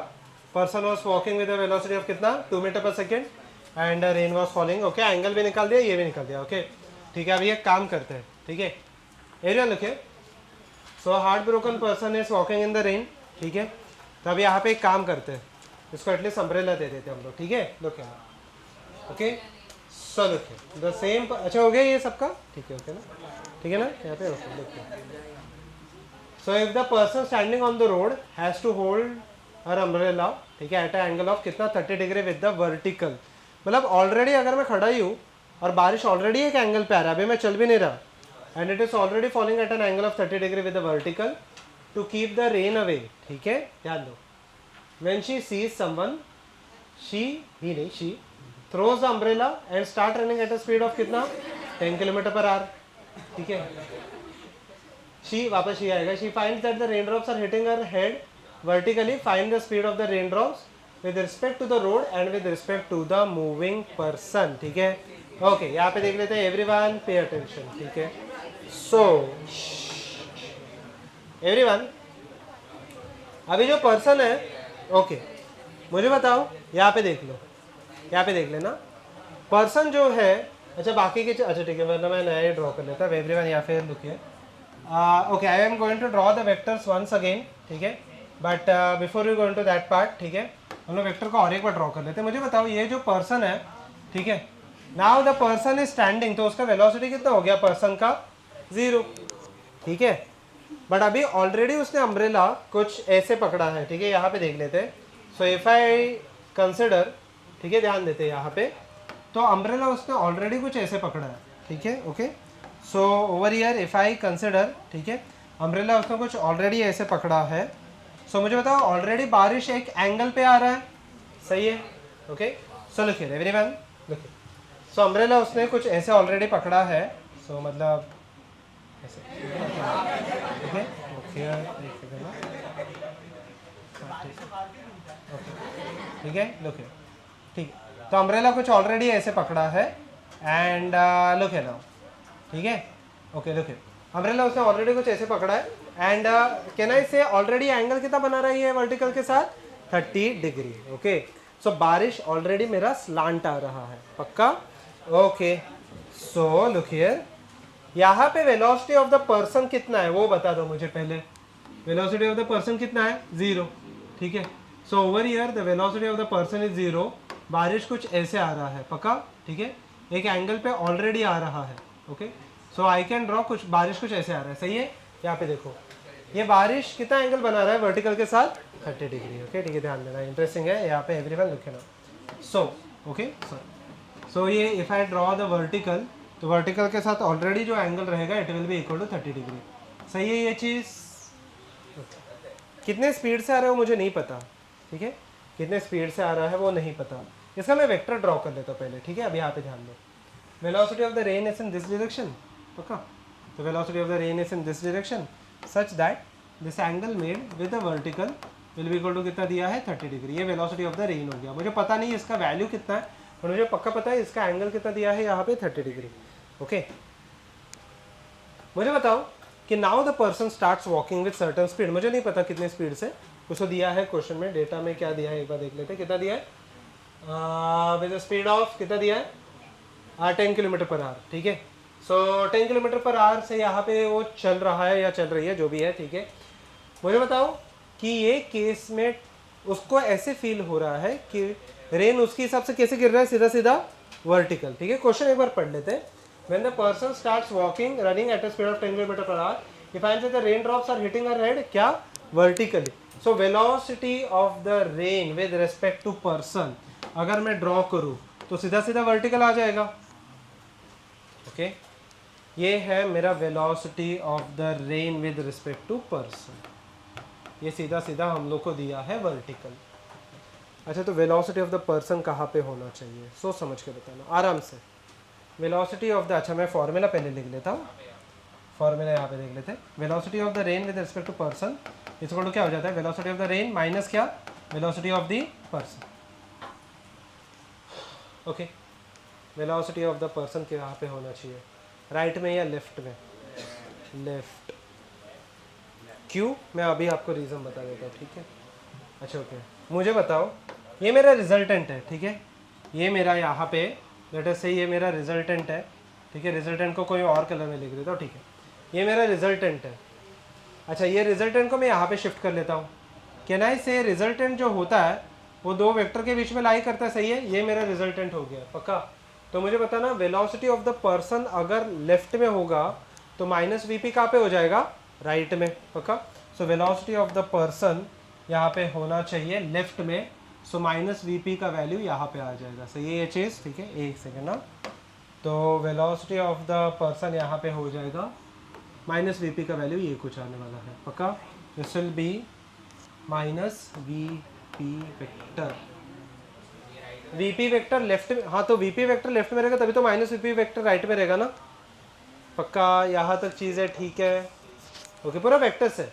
person was walking with velocity of कितना 2 meter per second and rain was falling, okay, angle भी निकाल दिया, ये भी निकाल दिया, ओके ठीक है। अभी एक काम करते हैं, ठीक है, एरिया लिखे। So heart broken person is walking in the rain, ठीक है। तो अभी यहाँ पे एक काम करते हैं, इसको एटलीस्ट अम्ब्रेला दे देते हम लोग, ठीक है, look okay. So look the same, अच्छा हो गया ये सबका, ठीक है, ओके ना, ठीक है ना, यहाँ पे okay look. So if the person standing on the road has to hold her umbrella, ठीक है, एट अ एंगल ऑफ कितना 30 डिग्री विद द वर्टिकल, मतलब ऑलरेडी अगर मैं खड़ा ही हूँ और बारिश ऑलरेडी एक एंगल पे आ रहा है, अभी मैं चल भी नहीं रहा, and it is already falling at an angle of 30 degree with the vertical to keep the rain away, ठीक है, ध्यान दो। When she sees someone, she throws the umbrella and start running at a speed of कितना 10 km/h, ठीक है। She वापस she आएगा, she finds that the rain drops are hitting her head vertically, find the speed of the rain drops with respect to the road and with respect to the moving person, ठीक है, okay. यहाँ पे देख लेते हैं, everyone pay attention, ठीक है। So everyone, अभी जो पर्सन है, ओके, मुझे बताओ, यहाँ पे देख लो, यहाँ पे देख लेना, पर्सन जो है, अच्छा बाकी के, अच्छा ठीक है, वरना मैं नया ही ड्रॉ कर लेता, एवरीवन यहाँ पे लुकिए, okay. I am going to draw the vectors once again, ठीक है, but before you going to that part, ठीक है, हम लोग वेक्टर को और एक बार ड्रॉ कर लेते हैं। मुझे बताओ ये जो पर्सन है, ठीक है, now the person is standing, तो उसका वेलोसिटी कितना हो गया पर्सन का 0, ठीक है, बट अभी ऑलरेडी उसने अम्ब्रेला कुछ ऐसे पकड़ा है, ठीक है, यहाँ पे देख लेते हैं। सो इफ आई कंसिडर, ठीक है, ध्यान देते हैं यहाँ पे, तो अम्ब्रेला उसने ऑलरेडी कुछ ऐसे पकड़ा है, ठीक है, okay. So over here if I consider, ठीक है, अम्ब्रेला उसने कुछ ऑलरेडी ऐसे पकड़ा है। सो मुझे बताओ ऑलरेडी बारिश एक एंगल पे आ रहा है, सही है, ओके। सो लिखिए एवरीवन, लिखिए। सो अम्ब्रेला उसने कुछ ऐसे ऑलरेडी पकड़ा है, सो मतलब ऐसे, ठीक है। ओके, एक सेकंड ना, ठीक है, लुक है, ठीक है। तो अम्ब्रेला कुछ ऑलरेडी ऐसे पकड़ा है एंड लुक है नाउ, ठीक है, ओके लुक है, अम्ब्रेला उसने ऑलरेडी कुछ ऐसे पकड़ा है एंड कैन आई से ऑलरेडी एंगल कितना बना रही है वर्टिकल के साथ 30 डिग्री। ओके, सो बारिश ऑलरेडी मेरा स्लांट आ रहा है, पक्का। ओके, सो लुक हियर, यहाँ पे वेलोसिटी ऑफ द पर्सन कितना है वो बता दो मुझे पहले। वेलोसिटी ऑफ द पर्सन कितना है 0, ठीक है। सो over here the velocity of the person is 0, बारिश कुछ ऐसे आ रहा है, पक्का, ठीक है, एक एंगल पे ऑलरेडी आ रहा है। Okay, so I can draw, कुछ बारिश कुछ ऐसे आ रहा है, सही है। यहाँ पे देखो ये बारिश कितना एंगल बना रहा है वर्टिकल के साथ 30 डिग्री। ओके, ठीक है, ध्यान देना, इंटरेस्टिंग है यहाँ पे, एवरीवन लिखे ना। सो ओके, सो ये if I draw the vertical, तो वर्टिकल के साथ ऑलरेडी जो एंगल रहेगा it will be equal to 30 degree, सही है ये चीज़। कितने स्पीड से आ रहा है वो मुझे नहीं पता, ठीक है, कितने स्पीड से आ रहा है वो नहीं पता, इसका मैं वेक्टर ड्रॉ कर लेता हूँ पहले, ठीक है। अभी यहाँ पे ध्यान दो, velocity of the rain is in this direction, पक्का। तो velocity of the rain is in this direction such that this angle made with the vertical will be equal to कितना दिया है 30 डिग्री। ये वेलोसिटी ऑफ द रेन हो गया, मुझे पता नहीं इसका वैल्यू कितना है, और मुझे पक्का पता है इसका एंगल कितना दिया है यहाँ पे 30 डिग्री। ओके, मुझे बताओ कि now the person starts walking with certain speed, मुझे नहीं पता कितने स्पीड से, कुछ तो दिया है क्वेश्चन में, डेटा में क्या दिया है एक बार देख लेते हैं, कितना दिया है विद स्पीड ऑफ, कितना दिया है 10 किलोमीटर पर आवर, ठीक है। सो 10 किलोमीटर पर आवर से यहाँ पे वो चल रहा है या चल रही है, जो भी है, ठीक है। मुझे बताओ कि ये केस में उसको ऐसे फील हो रहा है कि रेन उसके हिसाब से कैसे गिर रहा है, सीधा सीधा वर्टिकल, ठीक है। क्वेश्चन एक बार पढ़ लेते हैं। When the person starts walking, running at a speed of 10 km per hour, he finds that the raindrops are hitting her head, क्या vertically. So velocity of the rain with respect to person, अगर मैं draw करूँ तो सीधा सीधा vertical आ जाएगा। Okay, ये है मेरा velocity of the rain with respect to person, ये सीधा सीधा हम लोग को दिया है वर्टिकल। अच्छा, तो वेलोसिटी ऑफ द पर्सन कहाँ पे होना चाहिए, सोच समझ के बताना आराम से। वेलोसिटी ऑफ द, अच्छा मैं फॉर्मूला पहले लिख लेता हूँ, फॉर्मूला यहाँ पे देख लेते हैं। Velocity of the rain with respect to person इसको तो क्या हो जाता है, velocity of the rain minus क्या, velocity of the person. Okay, velocity of the person के यहाँ पे होना चाहिए, राइट में या लेफ्ट में, लेफ्ट। क्यों, मैं अभी आपको रीज़न बता देता हूँ, ठीक है। अच्छा ओके, मुझे बताओ, ये मेरा रिजल्टेंट है, ठीक है, ये मेरा यहाँ पे लेट अस से ये मेरा रिजल्टेंट है, ठीक है। रिजल्टेंट को कोई और कलर में लिख देता हूँ, ठीक है, ये मेरा रिजल्टेंट है। अच्छा, ये रिजल्टेंट को मैं यहाँ पे शिफ्ट कर लेता हूँ। कैन आई से रिजल्टेंट जो होता है वो दो वेक्टर के बीच में लाई करता है, सही है, ये मेरा रिजल्टेंट हो गया, पक्का। तो मुझे बताना वेलोसिटी ऑफ द पर्सन अगर लेफ्ट में होगा तो माइनस वी पी कहाँ पे हो जाएगा, राइट में, पक्का। So velocity of the person यहाँ पे होना चाहिए लेफ्ट में, सो माइनस वी पी का वैल्यू यहाँ पे आ जाएगा, सही है ये चीज़, ठीक है। एक सेकेंड ना, तो वेलोसिटी ऑफ द पर्सन यहाँ पे हो जाएगा माइनस वी पी का वैल्यू ये कुछ आने वाला है, पक्का। This will B minus V P vector, V P vector left में, हाँ तो वी पी वेक्टर लेफ्ट में रहेगा तभी तो minus V P vector right में रहेगा ना, पक्का। यहाँ तक चीज़ ठीक है, ओके, पूरा वेक्टर से।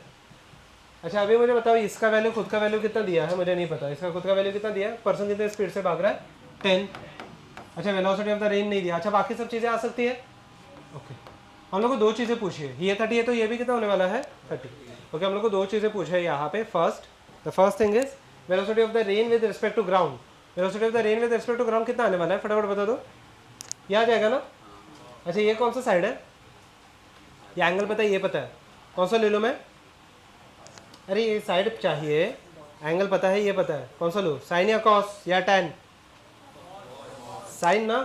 अच्छा, अभी मुझे बताओ इसका वैल्यू, खुद का वैल्यू कितना दिया है, मुझे नहीं पता, इसका खुद का वैल्यू कितना दिया है, पर्सन कितने स्पीड से भाग रहा है 10। अच्छा, वेलोसिटी ऑफ द रेन नहीं दिया, अच्छा बाकी सब चीज़ें आ सकती है। ओके, हम लोग को दो चीज़ें पूछी है, ये 30 है तो ये भी कितना होने वाला है 30। ओके, हम लोग को दो चीज़ें पूछे है यहाँ पे। The first thing is velocity of the rain with respect to ground, velocity of the rain with respect to ground कितना आने वाला है, फटाफट बता दो, ये आ जाएगा ना। अच्छा, ये कौन सा साइड है, ये एंगल पता है, ये पता है, कौन सा ले लो मैं, अरे ये साइड चाहिए, एंगल पता है, ये पता है, कौन सा लो, साइन या कॉस या टैन, साइन ना,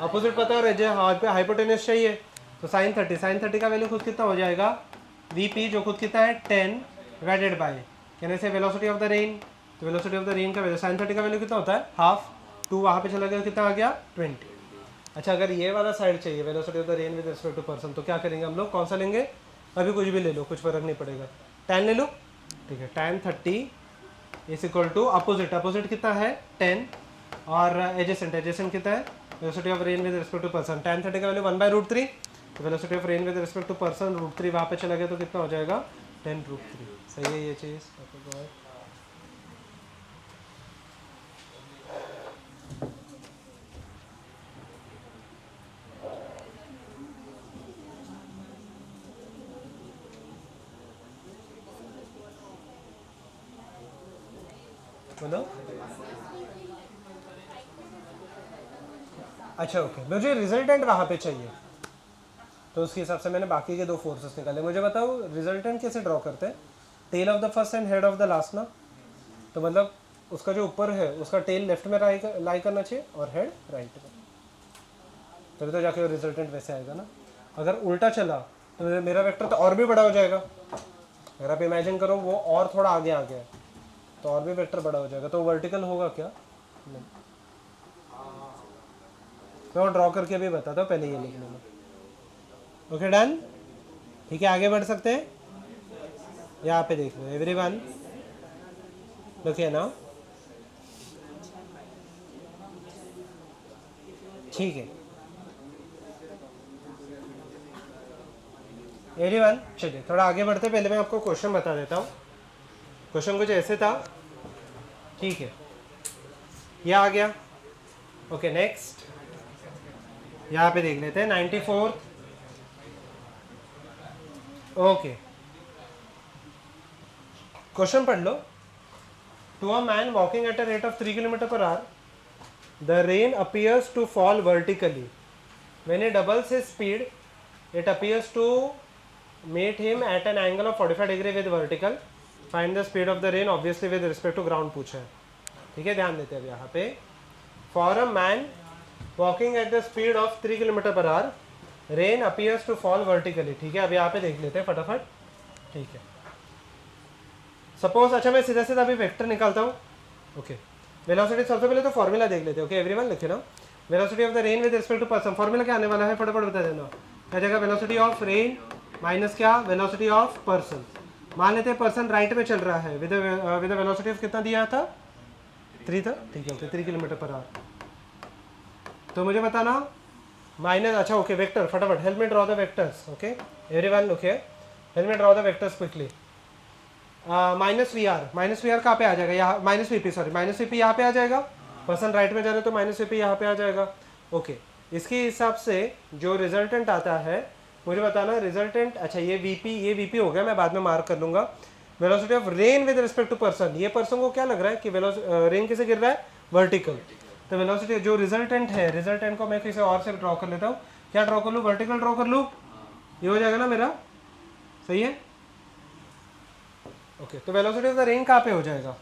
अपोजिट पता है, और हाइपोटेनस चाहिए, तो साइन 30, साइन 30 का वैल्यू खुद कितना हो जाएगा, वी पी, जो खुद कितना है 10 डिवाइडेड बाय, कहने से वेलोसिटी ऑफ द रेन, तो वेलोसिटी ऑफ द रेन का वैल्यू, साइन 30 का वैल्यू कितना होता है हाफ, 2 वहाँ पे चला गया, कितना आ गया 20। अच्छा, अगर ये वाला साइड चाहिए velocity of the rain with respect to person, तो क्या करेंगे हम लोग, कौन सा लेंगे, अभी कुछ भी ले लो, कुछ फर्क नहीं पड़ेगा, tan ले लो, ठीक है। tan 30 is equal to opposite, opposite कितना है 10, और एडजेसेंट, एडजेसेंट कितना है, velocity of rain with respect to person, tan 30 का वैल्यू 1/√3, तो velocity of rain with respect to person √3 वहाँ पे चला गया तो कितना हो जाएगा 10√3। सही है ये चीज़। बोलो। अच्छा ओके, मुझे रिजल्टेंट वहाँ पे चाहिए तो उसके हिसाब से मैंने बाकी के 2 फोर्सेस निकाले। मुझे बताओ रिजल्टेंट कैसे ड्रॉ करते हैं? Tail of the first and head of the last ना, तो मतलब उसका जो ऊपर है उसका टेल लेफ्ट में लाई करना चाहिए और हेड राइट में, तभी तो जाके रिजल्टेंट वैसे आएगा ना। अगर उल्टा चला तो मेरा वेक्टर तो और भी बड़ा हो जाएगा। अगर आप इमेजिन करो वो और थोड़ा आगे आ गया तो और भी वेक्टर बड़ा हो जाएगा, तो वर्टिकल होगा क्या? नहीं। मैं वो ड्रॉ करके अभी बताता हूँ, पहले ये लिख लेना। ओके डन, ठीक है आगे बढ़ सकते हैं। यहाँ पे देख लो एवरीवन, देखिए ना, ठीक है एवरीवन। चलिए थोड़ा आगे बढ़ते, पहले मैं आपको क्वेश्चन बता देता हूँ। क्वेश्चन कुछ ऐसे था, ठीक है ये आ गया। ओके नेक्स्ट यहाँ पे देख लेते हैं 94। ओके क्वेश्चन पढ़ लो। To a man walking at a rate of 3 km/h the rain appears to fall vertically when he doubles his speed it appears to meet him at an angle of 45 degree with vertical, find the speed of the rain obviously with respect to ground पूछा है। ठीक है ध्यान देते हैं अब यहाँ पे, for a man walking at the speed of 3 km/h rain appears to fall vertically। ठीक है अब यहाँ पे देख लेते हैं फटाफट। ठीक है सपोज, अच्छा मैं सीधा सीधा अभी वेक्टर निकालता हूँ। ओके वेलोसिटी सबसे पहले तो फॉर्मूला देख लेते हैं। ओके एवरीवन लिखे ना, velocity of the rain with respect to person, formula क्या आने वाला है फटाफट बता देना। क्या जाएगा? वेलोसिटी ऑफ रेन माइनस क्या? Velocity of person. मान लेते हैं पर्सन राइट में चल रहा है विद वेलोसिटी ऑफ कितना दिया था? 3 था, ठीक है ओके 3 km/h। तो मुझे बताना माइनस, अच्छा ओके वेक्टर फटाफट, help me draw the vectors. Okay everyone okay help me draw the vectors quickly. Minus V R कहाँ पे आ जाएगा? यहाँ minus V P, sorry minus V P यहाँ पे आ जाएगा। पर्सन राइट में जा रहे हो तो माइनस वी पी यहाँ पे आ जाएगा। ओके इसके हिसाब से जो रिजल्टेंट आता है मुझे बताना रिजल्टेंट। अच्छा ये वीपी हो गया, मैं बाद में मार्क कर लूंगा। Velocity of rain with respect to person, ये पर्सन को क्या लग रहा है कि रेन किसे गिर रहा है? वर्टिकल। तो वेलोसिटी जो रिजल्टेंट है, रिजल्टेंट को मैं किसी और से ड्रॉ कर लेता हूँ। क्या ड्रॉ कर लूँ? वर्टिकल ड्रॉ कर लूँ, ये हो जाएगा ना मेरा, सही है। ओके तो वेलोसिटी ऑफ द रेन कहाँ पे हो जाएगा?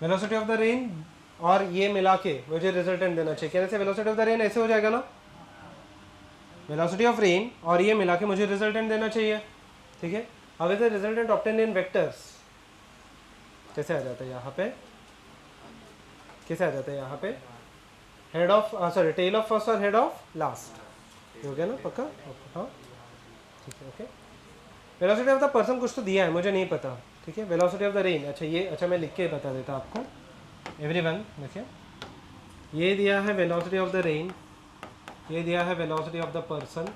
वेलोसिटी ऑफ द रेन और ये मिला के मुझे रिजल्टेंट देना चाहिए। कहने से वेलोसिटी ऑफ द रेन ऐसे हो जाएगा ना, वेलोसिटी ऑफ रेन और ये मिला के मुझे रिजल्टेंट देना चाहिए। ठीक है अब इधर रिजल्टेंट ऑब्टेन इन वेक्टर्स कैसे आ जाता है? यहाँ पे कैसे आ जाता है? यहाँ पे head of sorry tail of first और हेड ऑफ लास्ट, हो गया ना पक्का? हाँ ठीक है okay. Velocity of the person कुछ तो दिया है, मुझे नहीं पता। ठीक है वेलोसिटी ऑफ द रेन, अच्छा ये, अच्छा मैं लिख के बता देता आपको एवरीवन। देखिए ये दिया है वेलोसिटी ऑफ द रेन, ये दिया है वेलोसिटी ऑफ द पर्सन,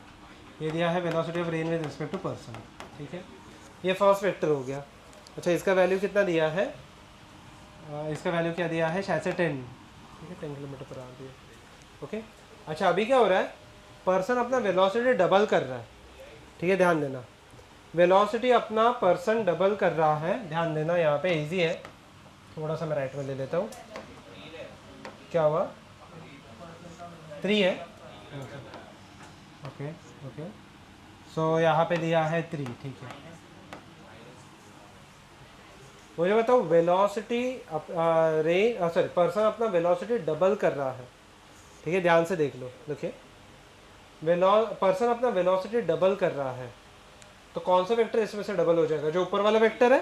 ये दिया है velocity of rain with respect to person. ठीक है ये फर्स्ट वेक्टर हो गया। अच्छा इसका वैल्यू कितना दिया है? इसका वैल्यू क्या दिया है? शायद से 10। ठीक है 10 km/h दिया। ओके अच्छा अभी क्या हो रहा है? पर्सन अपना वेलोसिटी डबल कर रहा है। ठीक है ध्यान देना, वेलोसिटी अपना पर्सन डबल कर रहा है। ध्यान देना यहाँ पे इजी है, थोड़ा सा मैं राइट में ले लेता हूँ। क्या हुआ? 3 है। ओके ओके सो यहाँ पे दिया है 3। ठीक है मुझे बताओ वेलोसिटी सॉरी पर्सन अपना वेलोसिटी डबल कर रहा है। ठीक है ध्यान से देख लो, देखिए पर्सन अपना वेलोसिटी डबल कर रहा है तो कौन सा वेक्टर इसमें से डबल हो जाएगा? जो ऊपर वाला वेक्टर है।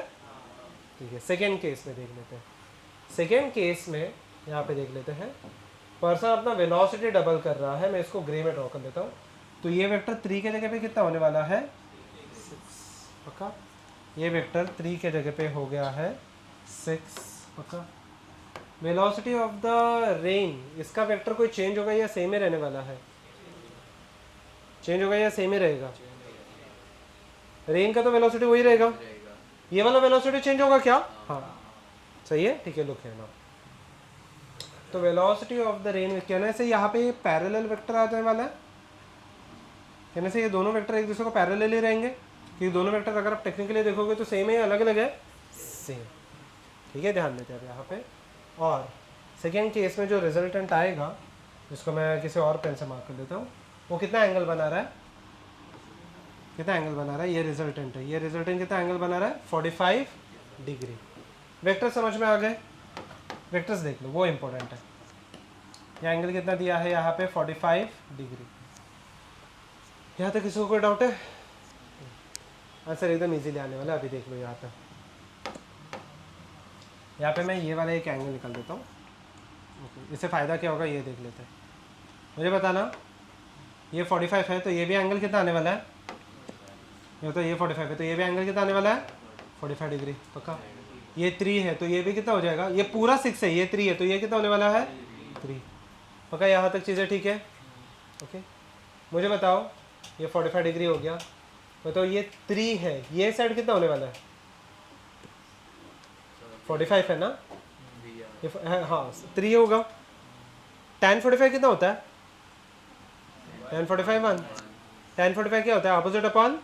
ठीक है सेकेंड केस में देख लेते हैं। सेकेंड केस में यहाँ पे देख लेते हैं, पर्सन अपना वेलोसिटी डबल कर रहा है। मैं इसको ग्रे में ड्रॉ कर लेता हूँ। तो ये वेक्टर 3 के जगह पे कितना होने वाला है? 6 पक्का। ये वेक्टर 3 के जगह पे हो गया है 6 पक्का। वेलोसिटी ऑफ द रेन, इसका वेक्टर कोई चेंज होगा या सेम ही रहने वाला है? चेंज होगा या सेम ही रहेगा? रेन का तो वेलोसिटी वही रहेगा, ये वाला वेलोसिटी चेंज होगा क्या? हाँ सही है, ठीक है। लुक है ना, तो वेलोसिटी ऑफ द रेन कहने से यहाँ पे पैरेलल वेक्टर आ जाने वाला है, कहने से ये दोनों वेक्टर एक दूसरे को पैरेलल ही रहेंगे, क्योंकि दोनों वेक्टर अगर आप टेक्निकली देखोगे तो सेम है, अलग अलग है, सेम। ठीक है, ध्यान देते हैं यहाँ पे। और सेकेंड केस में जो रिजल्टेंट आएगा, जिसको मैं किसी और पेन से मार्क कर देता हूँ, वो कितना एंगल बना रहा है, कितना एंगल बना रहा है? ये रिजल्टेंट है, ये रिजल्टेंट कितना एंगल बना रहा है? 45 डिग्री। वेक्टर समझ में आ गए? वेक्टर्स देख लो, वो इंपॉर्टेंट है। ये एंगल कितना दिया है यहाँ पे? 45 डिग्री। यहाँ तक किसी को कोई डाउट है? आंसर एकदम इजीली आने वाला है, अभी देख लो। यहाँ पे मैं ये वाला एक एंगल निकाल देता हूँ। इससे फ़ायदा क्या होगा ये देख लेते हैं। मुझे बताना, ये 45 है तो ये भी एंगल कितना आने वाला है? ये तो ये 45 है तो ये भी एंगल कितना आने वाला है? 45 डिग्री पक्का। ये 3 है तो ये भी कितना हो जाएगा? ये पूरा 6 है, ये 3 है तो ये कितना होने वाला है? 3 पक्का। यहाँ तक चीज़ें ठीक है? ओके, मुझे बताओ, ये 45 डिग्री हो गया, तो ये 3 है, ये साइड कितना होने वाला है? 45 है ना, ये हाँ 3 होगा। tan 45 कितना होता है? tan 45 1। tan 45 क्या होता है? Opposite upon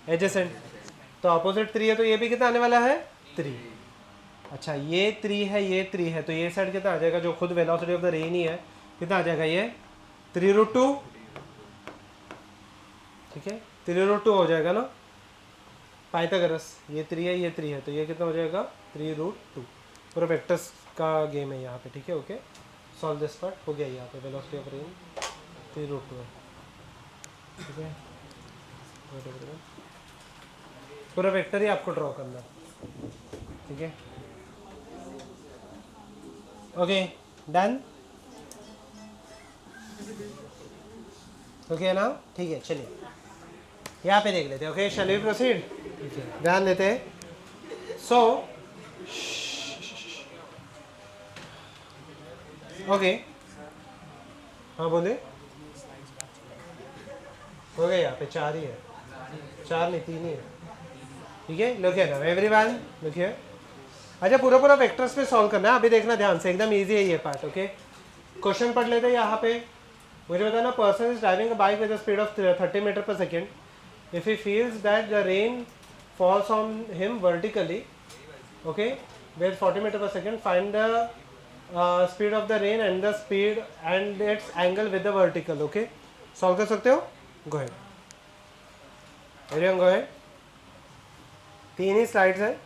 adjacent. तो अपोजिट 3 है तो ये भी कितना आने वाला है? 3। अच्छा, ये 3 है, ये 3 है, तो ये साइड कितना आ जाएगा? जो खुद वेलोसिटी ऑफ द रेन ही है, कितना आ जाएगा? ये 3√2। ठीक है, 3√2 हो जाएगा ना, पाइथागोरस। ये 3 है, ये 3 है, तो ये कितना हो जाएगा? 3√2। पूरा वेक्टर्स का गेम है यहाँ पे। ठीक है, ओके, सॉल्व दिस पार्ट। हो गया यहाँ पे वेलोसिटी ऑफ रेन 3√2 है। ठीक है, पूरा वेक्टर ही आपको ड्रॉ करना। ठीक है, ओके, डन। ओके ना, ठीक है, चलिए यहाँ पे देख लेते हैं। Okay, shall we proceed? ठीक है, ध्यान देते हैं। सो ओके, हाँ बोले। हो गया, यहाँ पे 4 ही है, 4 नहीं 3 ही है। ठीक है, लुक है ना एवरीवन, लुक है। अच्छा, पूरा पूरा वेक्टर्स पे सॉल्व करना है, अभी देखना ध्यान से, एकदम इजी है ये पार्ट। ओके, क्वेश्चन पढ़ लेते हैं यहाँ पे। मुझे बताना, person is driving a bike with a speed of 30 meter per second. If he feels that the rain falls on him vertically, okay, with 40 meter per second, find the speed of the rain and the speed and its angle with the vertical. Okay, solve कर सकते हो? Go ahead, everyone go ahead. 3 ही slides है,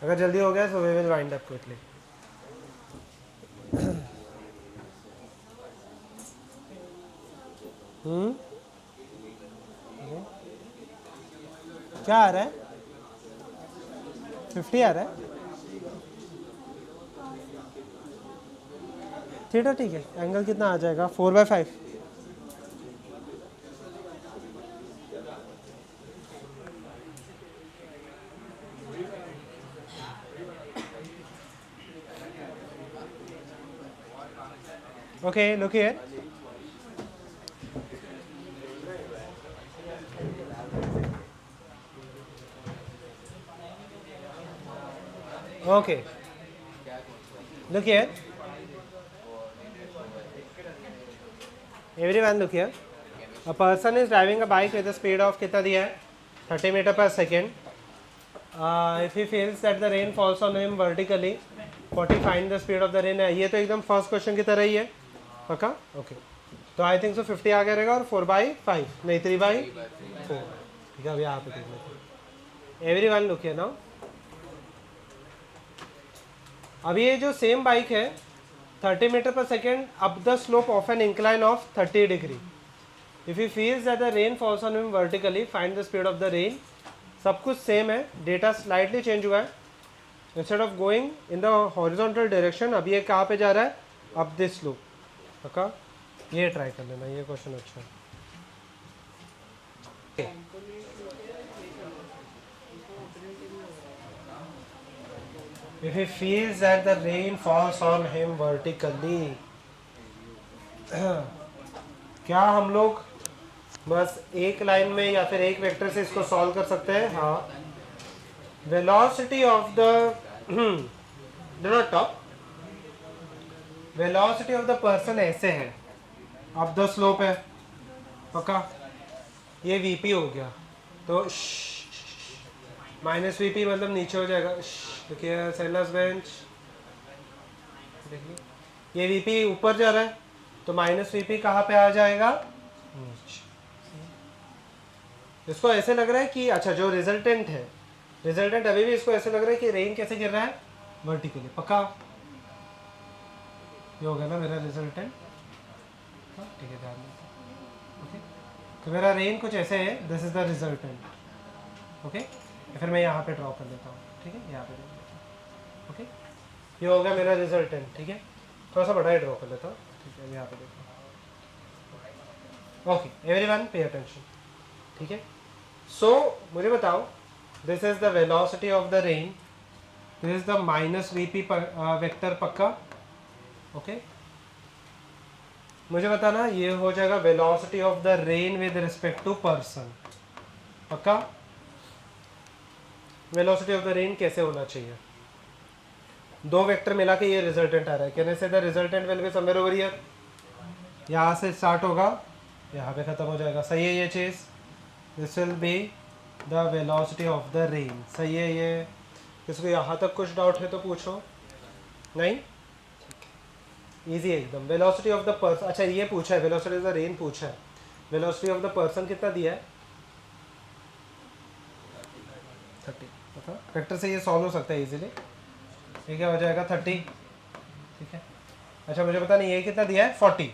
अगर जल्दी हो गया so we will wind up quickly. क्या आ रहा है? 50 आ रहा है। थीटा ठीक है, एंगल कितना आ जाएगा? 4/5। Okay, look here. Okay, look here. Everyone look here. A person is driving a bike with a speed of कितना दिया है? 30 meter per second. If he feels that the rain falls on him vertically, 40 find the speed of the rain है. ये तो एकदम first question की तरह ही है, पक्का? ओके, तो आई थिंक सो 50 आ गया रहेगा, और 4/5 नहीं 3/4। ठीक है, अब यहाँ पे देख लेते हैं। Everyone look here now. अब ये जो सेम बाइक है 30 meter per second up the slope of an incline of 30 degree. If you feels that the rain falls on him vertically, find the speed of the rain. सब कुछ same है, data slightly change हुआ है। Instead of going in the horizontal direction, अब ये कहाँ पे जा रहा है? Up this slope. पक्का, ये ट्राई कर लेना, ये क्वेश्चन अच्छा है। If he feels that the rain falls on him vertically, क्या हम लोग बस एक लाइन में या फिर एक वेक्टर से इसको सॉल्व कर सकते हैं। हाँ, velocity of the do not talk, velocity of the person ऐसे है, अब द स्लोप है पक्का, ये वीपी हो गया तो माइनस वीपी मतलब नीचे हो जाएगा। देखिए सेलर्स बेंच, देखिए ये वीपी ऊपर जा रहा है तो माइनस वीपी कहाँ पे आ जाएगा, इसको ऐसे लग रहा है कि अच्छा जो रिजल्टेंट है, रिजल्टेंट अभी भी इसको ऐसे लग रहा है कि रेन कैसे गिर रहा है, वर्टिकली पक्का। ये हो गया ना मेरा रिजल्टेंट, ठीक है ध्यान दें। ओके, तो मेरा रेन कुछ ऐसे है, this is the resultant. Okay, फिर मैं यहाँ पे ड्रॉ कर लेता हूँ, ठीक है, यहाँ पे देख लेता हूँ। ओके, ये हो गया मेरा रिजल्टेंट, ठीक है, थोड़ा सा बड़ा ही ड्रॉ कर लेता हूँ, ठीक है, यहाँ पे देखो। ओके एवरीवन पे अटेंशन, ठीक है। सो मुझे बताओ, this is the velocity of the rain, this is the minus VP vector पक्का। ओके, मुझे बताना ये हो जाएगा velocity of the rain with respect to person पक्का। वेलोसिटी ऑफ द रेन कैसे होना चाहिए, दो वेक्टर मिला के ये रिजल्टेंट आ रहा है, कहने से the resultant will be somewhere over here, यहाँ से स्टार्ट होगा यहाँ पे खत्म हो जाएगा, सही है ये चीज़, this will be the velocity of the rain, सही है ये। किसी को यहाँ तक कुछ डाउट है तो पूछो, नहीं, इजी है एकदम। वेलोसिटी ऑफ द पर्सन, अच्छा ये पूछा है, वेलोसिटी ऑफ द रेन पूछा है, वेलोसिटी ऑफ द पर्सन कितना दिया है, 30 पता, वेक्टर से ये सॉल्व हो सकता है इजीली, ये क्या हो जाएगा 30, ठीक है। अच्छा मुझे पता नहीं ये कितना दिया है 40,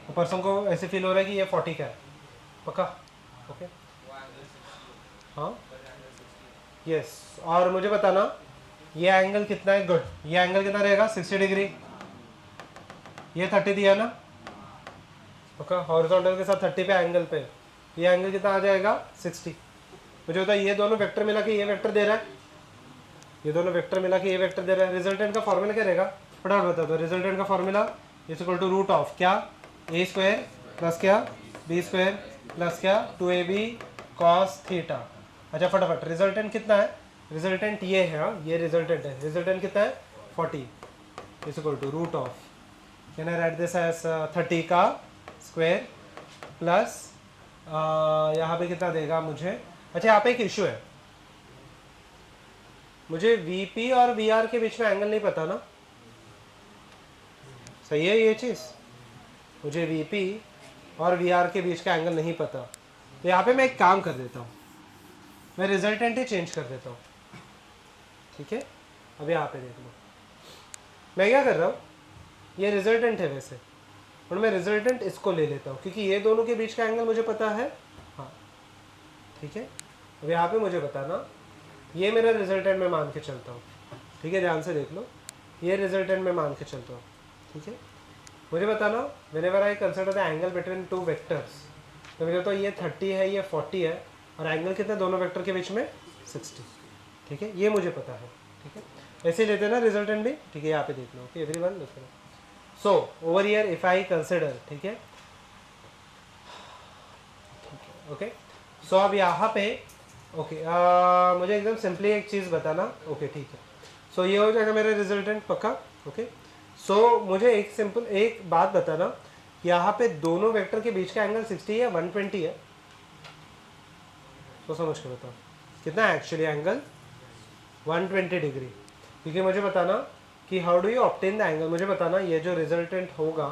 तो पर्सन को ऐसे फील हो रहा है कि ये 40 का है पक्का। ओके हाँ यस, और मुझे बताना ये एंगल कितना है, गुड, ये एंगल कितना रहेगा 60 डिग्री, ये 30 दिया ना पक्का, हॉरिजॉन्टल के साथ 30 पे एंगल पे, ये एंगल कितना आ जाएगा 60। मुझे बता ये दोनों वेक्टर मिला के ये वेक्टर दे रहा है, ये दोनों वेक्टर मिला के ये वेक्टर दे रहा है, रिजल्टेंट का फॉर्मूला क्या रहेगा फटाफट बता दो। रिजल्टेंट का formula is equal to root of क्या, ए स्क्वायर प्लस क्या बी स्क्वायर प्लस क्या 2ab cos थीटा। अच्छा फटाफट रिजल्टेंट कितना है, रिजल्टेंट ये है, हाँ ये रिजल्टेंट है, रिजल्टेंट कितना है 40 is equal to root of, can I write this as 30 का स्क्वायर प्लस यहाँ पे कितना देगा मुझे। अच्छा यहाँ पे एक इशू है, मुझे VP और VR के बीच में एंगल नहीं पता ना, सही है ये चीज़, मुझे VP और VR के बीच का एंगल नहीं पता, तो यहाँ पे मैं एक काम कर देता हूँ, मैं रिजल्टेंट ही चेंज कर देता हूँ, ठीक है। अब यहाँ पे देख लो मैं क्या कर रहा हूँ, ये रिजल्टेंट है वैसे, और मैं रिजल्टेंट इसको ले लेता हूँ क्योंकि ये दोनों के बीच का एंगल मुझे पता है, हाँ ठीक है। अब यहाँ पे मुझे बताना ये मेरा रिजल्टेंट में मान के चलता हूँ, ठीक है, ध्यान से देख लो, ये रिजल्टेंट में मान के चलता हूँ, ठीक है। मुझे बताना whenever I consider the angle between two vectors, तो मुझे तो ये 30 है ये 40 है, और एंगल कितना दोनों वेक्टर के बीच में 60, ठीक है, ये मुझे पता है, ठीक है। ऐसे लेते हैं ना रिजल्टेंट भी, ठीक है, यहाँ पे देख लो, ओके एवरीवन देख लो। So over here if I consider, ठीक है ओके, सो अब यहाँ पे ओके मुझे एकदम सिंपली एक चीज़ बताना, ओके ठीक है। सो ये हो जाएगा मेरा रिजल्टेंट पक्का, ओके। सो मुझे एक सिंपल एक बात बताना, यहाँ पे दोनों वेक्टर के बीच का एंगल 60 है 120 है, तो समझ के बताओ कितना है एक्चुअली एंगल 120 डिग्री, क्योंकि मुझे बताना कि how do you obtain the angle, मुझे बताना ये जो रिजल्टेंट होगा,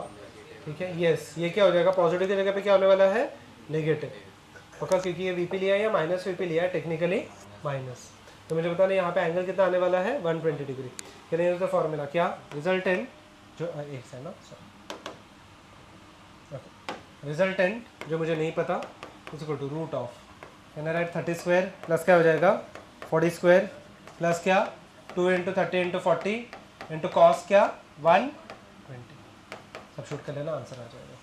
ठीक है, यस ये क्या हो जाएगा, पॉजिटिव की जगह पे क्या होने वाला है नेगेटिव पक्का, क्योंकि ये VP लिया है या माइनस VP लिया है, टेक्निकली माइनस, तो मुझे बताना यहाँ पे एंगल कितना आने वाला है 120 degree. Can use the formula क्या, रिजल्टेंट जो एक है ना, रिजल्टेंट जो मुझे नहीं पता is equal to root of, can I write 30 square plus क्या हो जाएगा 40 स्क्वायर प्लस क्या 2 × 30 × 40 इंटू कॉस क्या 120, सब शूट कर लेना आंसर आ जाएगा।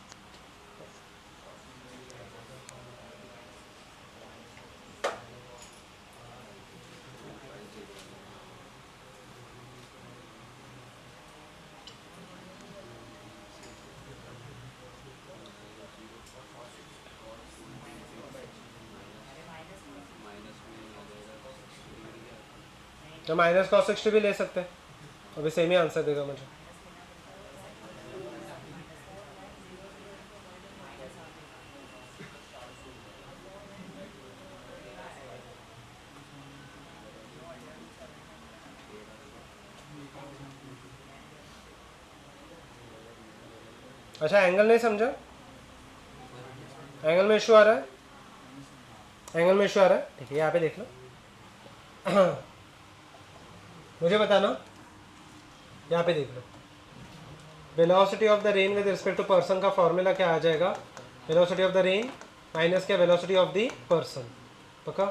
तो माइनस कॉस 60 भी ले सकते हैं, अभी सेम ही आंसर देगा मुझे। अच्छा एंगल नहीं समझा, एंगल में इशू आ रहा है, एंगल में इशू आ रहा है, ठीक है यहाँ पे देख लो। मुझे बताना, यहाँ पे देख लो, velocity of the rain with respect to person का फॉर्मूला क्या आ जाएगा, velocity of the rain minus क्या वेलोसिटी ऑफ द पर्सन, पक्का।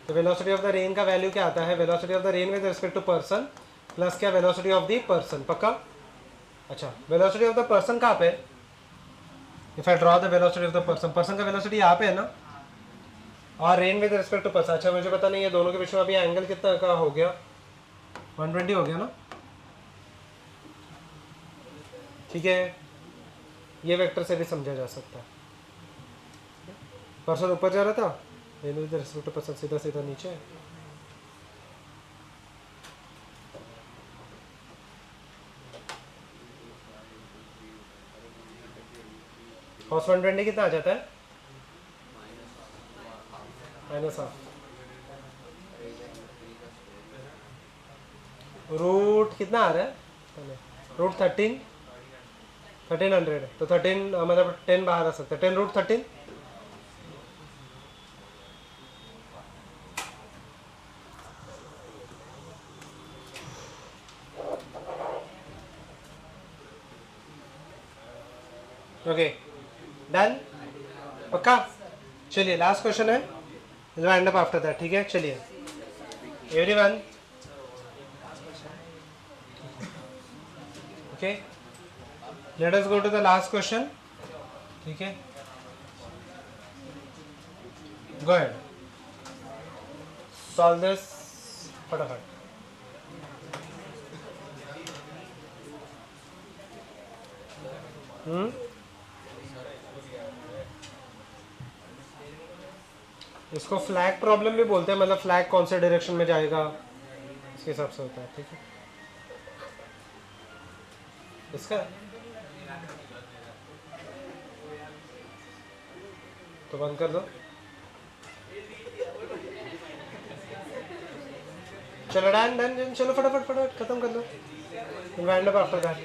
तो वेलोसिटी ऑफ द रेन का वैल्यू क्या आता है, velocity of the rain with respect to person plus क्या वेलोसिटी ऑफ द पर्सन, पक्का। अच्छा वेलोसिटी ऑफ द पर्सन कहाँ पे, if I draw the velocity of the person, person का वेलोसिटी यहाँ पे है ना, और rain with respect to person. अच्छा मुझे पता नहीं है दोनों के बीच में अभी एंगल कितना का हो गया, 120 हो गया ना, ठीक है। ये वेक्टर से भी समझा जा सकता है, पर्सन ऊपर जा रहा था, rain with respect to person सीधा सीधा नीचे। cos 120 कितना आ जाता है, माइनस हाफ, रूट कितना आ रहा है, रूट 1300 है, तो 13 मतलब 10 बाहर आ सकता है, 10 रूट 13। ओके डन, पक्का। चलिए लास्ट क्वेश्चन है, एंड अप आफ्टर दैट, ठीक है। चलिए everyone, okay let us go to the last question, ठीक है। गो अहेड सॉल्व दिस फटाफट। इसको फ्लैग प्रॉब्लम भी बोलते हैं, मतलब फ्लैग कौन से डायरेक्शन में जाएगा इसके हिसाब से होता है, ठीक है। इसका तो बंद कर दो, चलो डन डन, चलो फटाफट फटाफट खत्म कर दो, wind up after that.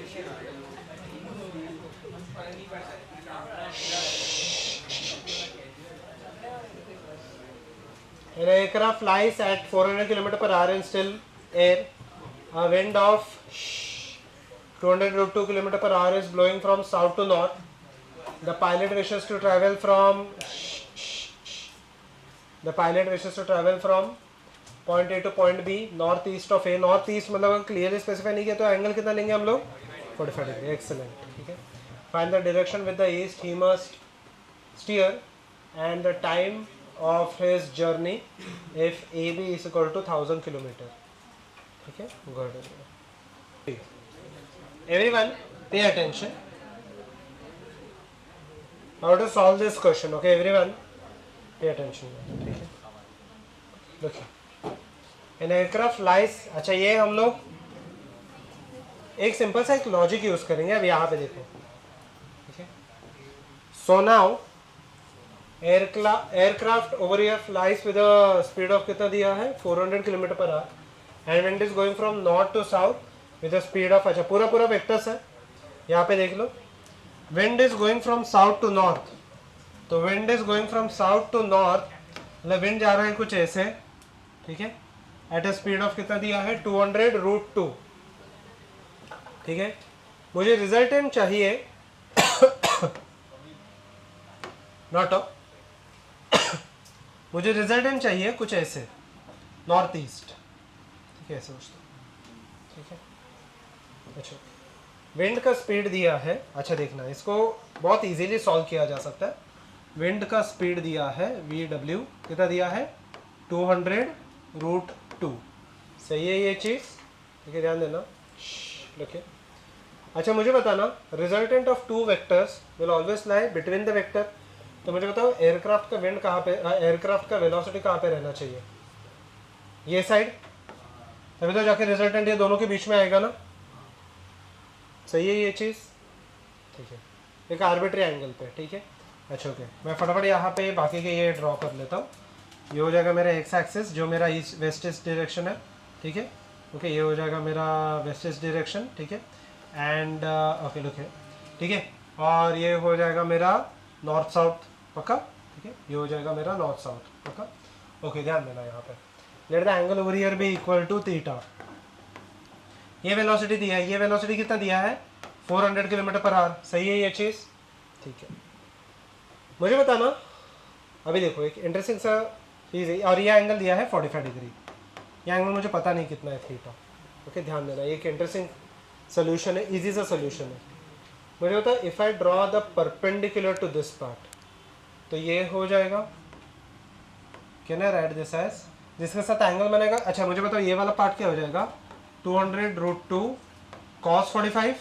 An aircraft flies at 400 km per hour in still air. A wind of 202 km per hour is blowing from south to north. The pilot wishes to travel from point A to point B, northeast of A. Northeast मतलब clearly specify नहीं किया तो angle कितना लेंगे हम लोग, 45 degree, excellent, ठीक है। Find the direction with the east he must steer and the time of his journey if AB is equal to 1000 kilometer, ठीक है। Good, everyone pay attention how to solve this question, okay everyone pay attention, ठीक है। देखिए an aircraft flies, अच्छा ये हम लोग एक सिंपल सा एक लॉजिक यूज करेंगे, अब यहाँ पे देखो, ठीक है। So now aircraft over air flies with a speed of कितना दिया है, 400 kilometer per hour, and wind is going from north to south with a speed of, अच्छा पूरा पूरा वेक्टर्स है, यहाँ पे देख लो, wind is going from south to north, तो wind is going from south to north, मतलब विंड जा रहा है कुछ ऐसे, ठीक है, एट अ स्पीड ऑफ कितना दिया है, 200√2, ठीक है। मुझे रिजल्टेंट चाहिए नॉट ऑफ मुझे रिजल्टेंट चाहिए कुछ ऐसे नॉर्थ ईस्ट, ठीक है, ऐसे सोचता, ठीक है। अच्छा विंड का स्पीड दिया है, अच्छा देखना इसको बहुत इजीली सॉल्व किया जा सकता है। विंड का स्पीड दिया है VW, कितना दिया है, 200√2, सही है ये चीज़, ठीक है, ध्यान देना, लिखिए। अच्छा मुझे बताना, resultant of two vectors will always lie between the vector, तो मुझे बताओ एयरक्राफ्ट का विंड कहाँ पे, एयरक्राफ्ट का वेलोसिटी कहाँ पे रहना चाहिए, ये साइड, तभी तो जाके रिजल्टेंट ये दोनों के बीच में आएगा ना, सही है ये चीज़, ठीक है, एक आर्बिट्री एंगल पे, ठीक है। अच्छा ओके, मैं फटाफट यहाँ पे बाकी के ये ड्रॉ कर लेता हूँ। ये हो जाएगा मेरा एक्स एक्सिस जो मेरा ईस्ट वेस्ट ईस्ट डायरेक्शन है, ठीक है, ओके, ये हो जाएगा मेरा वेस्ट ईस्ट डायरेक्शन, ठीक है, एंड ओके लुक है, ठीक है, और ये हो जाएगा मेरा नॉर्थ साउथ, पक्का, ठीक है, ये हो जाएगा मेरा नॉर्थ साउथ, पक्का, ओके, ध्यान देना यहाँ पे। Let the angle over here be equal to theta. ये वेलोसिटी दिया है, ये वेलोसिटी कितना दिया है 400 किलोमीटर पर आवर, सही है ये चीज़, ठीक है। मुझे बताना, अभी देखो एक इंटरेस्टिंग सा चीज़ है, और ये एंगल दिया है 45 डिग्री, ये एंगल मुझे पता नहीं कितना है थीटा, ओके, ध्यान देना, ये एक इंटरेस्टिंग सोल्यूशन है, इजी सा सोल्यूशन है। मुझे बता, if I draw the perpendicular to this part, तो ये हो जाएगा, can I write this as, जिसके साथ एंगल बनेगा, अच्छा मुझे बताओ ये वाला पार्ट क्या हो जाएगा 200√2 cos 45,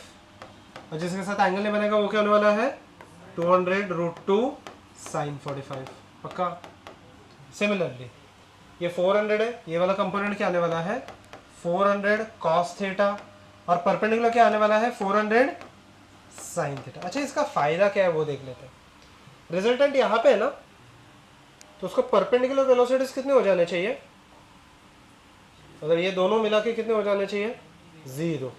और जिसके साथ एंगल नहीं बनेगा वो क्या होने वाला है 200√2 sin 45, पक्का। सिमिलरली ये 400 है, ये वाला कंपोनेंट क्या आने वाला है 400 cos थीटा, और परपेंडिकुलर क्या आने वाला है 400 sin थीटा। अच्छा इसका फायदा क्या है वो देख लेते हैं। रिजल्टेंट यहाँ पे है ना, तो उसको परपेंडिकुलर वेलोसिटीज कितने हो जाने चाहिए, अगर ये दोनों मिला के कितने हो जाने चाहिए 0।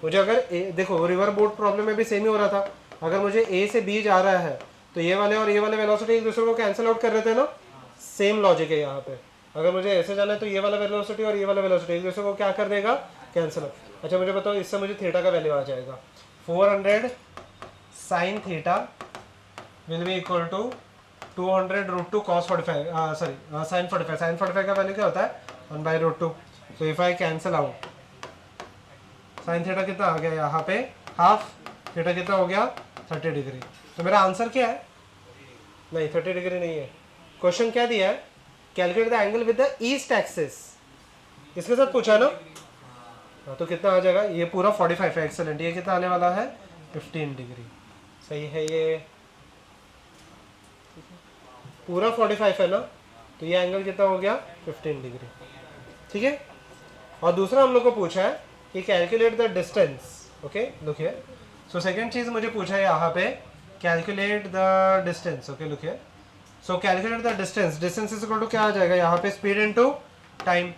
मुझे अगर देखो रिवर बोट प्रॉब्लम में भी सेम ही हो रहा था, अगर मुझे ए से बी जा रहा है तो ये वाले और ये वाले वेलोसिटी एक दूसरे को कैंसिल आउट कर रहे थे ना, सेम लॉजिक है यहाँ पे। अगर मुझे ऐसे जाना है तो ये वाला वेलोसिटी और ये वाला वेलोसिटी एक दूसरे को क्या कर देगा कैंसिल आउट। अच्छा मुझे बताओ, इससे मुझे थीटा का वैल्यू आ जाएगा 400 sin theta will be equal to 200√2 cos 45, sorry sin 45, sin 45 का वैल्यू क्या होता है 1/√2। So if I cancel out, sine theta कितना आ गया यहाँ पे हाफ, थीटा कितना हो गया 30 डिग्री। तो मेरा आंसर क्या है, नहीं 30 डिग्री नहीं है, क्वेश्चन क्या दिया है calculate the angle with the east axis, इसके साथ पूछा ना, हाँ तो कितना आ जाएगा, ये पूरा 45 है, एक्सेलेंट, ये कितना आने वाला है 15 डिग्री, सही है, ये पूरा 45 है ना, तो ये एंगल कितना हो गया 15 डिग्री, ठीक है। और दूसरा हम लोग को पूछा है कि calculate the distance, okay look here, so second चीज मुझे पूछा है यहाँ पे calculate the distance, okay look here, so calculate the distance, distance is equal to क्या आ जाएगा यहाँ पे speed into time,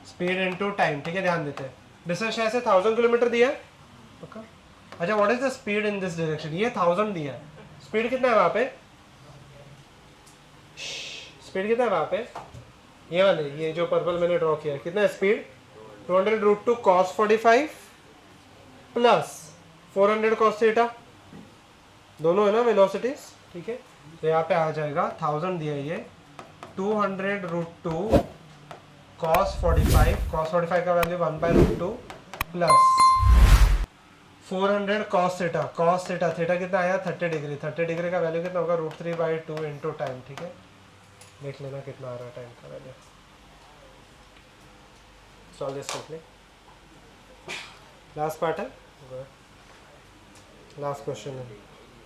speed into time, ठीक है, ध्यान देते हैं। डिस्टेंस शायद से 1000 किलोमीटर दिया है, ओके। अच्छा what is the speed in this direction, ये 1000 दिया है, स्पीड कितना है वहाँ पे, स्पीड कितना है वहाँ पे, ये वाले ये जो पर्पल मैंने ड्रॉ किया है कितना है speed 200√2 cos 45 plus 400 cos theta, दोनों है ना वेलोसिटीज, ठीक है। तो यहाँ पे आ जाएगा 1000 दिया ये 200√2 cos 45 का वैल्यू 1/√2 प्लस 400 cos थीटा कितना आया 30 डिग्री, 30 डिग्री का वैल्यू कितना होगा √3/2 इंटू टाइम, ठीक है, देख लेना कितना आ रहा है टाइम का value. Solve this quickly, last part है, लास्ट क्वेश्चन है।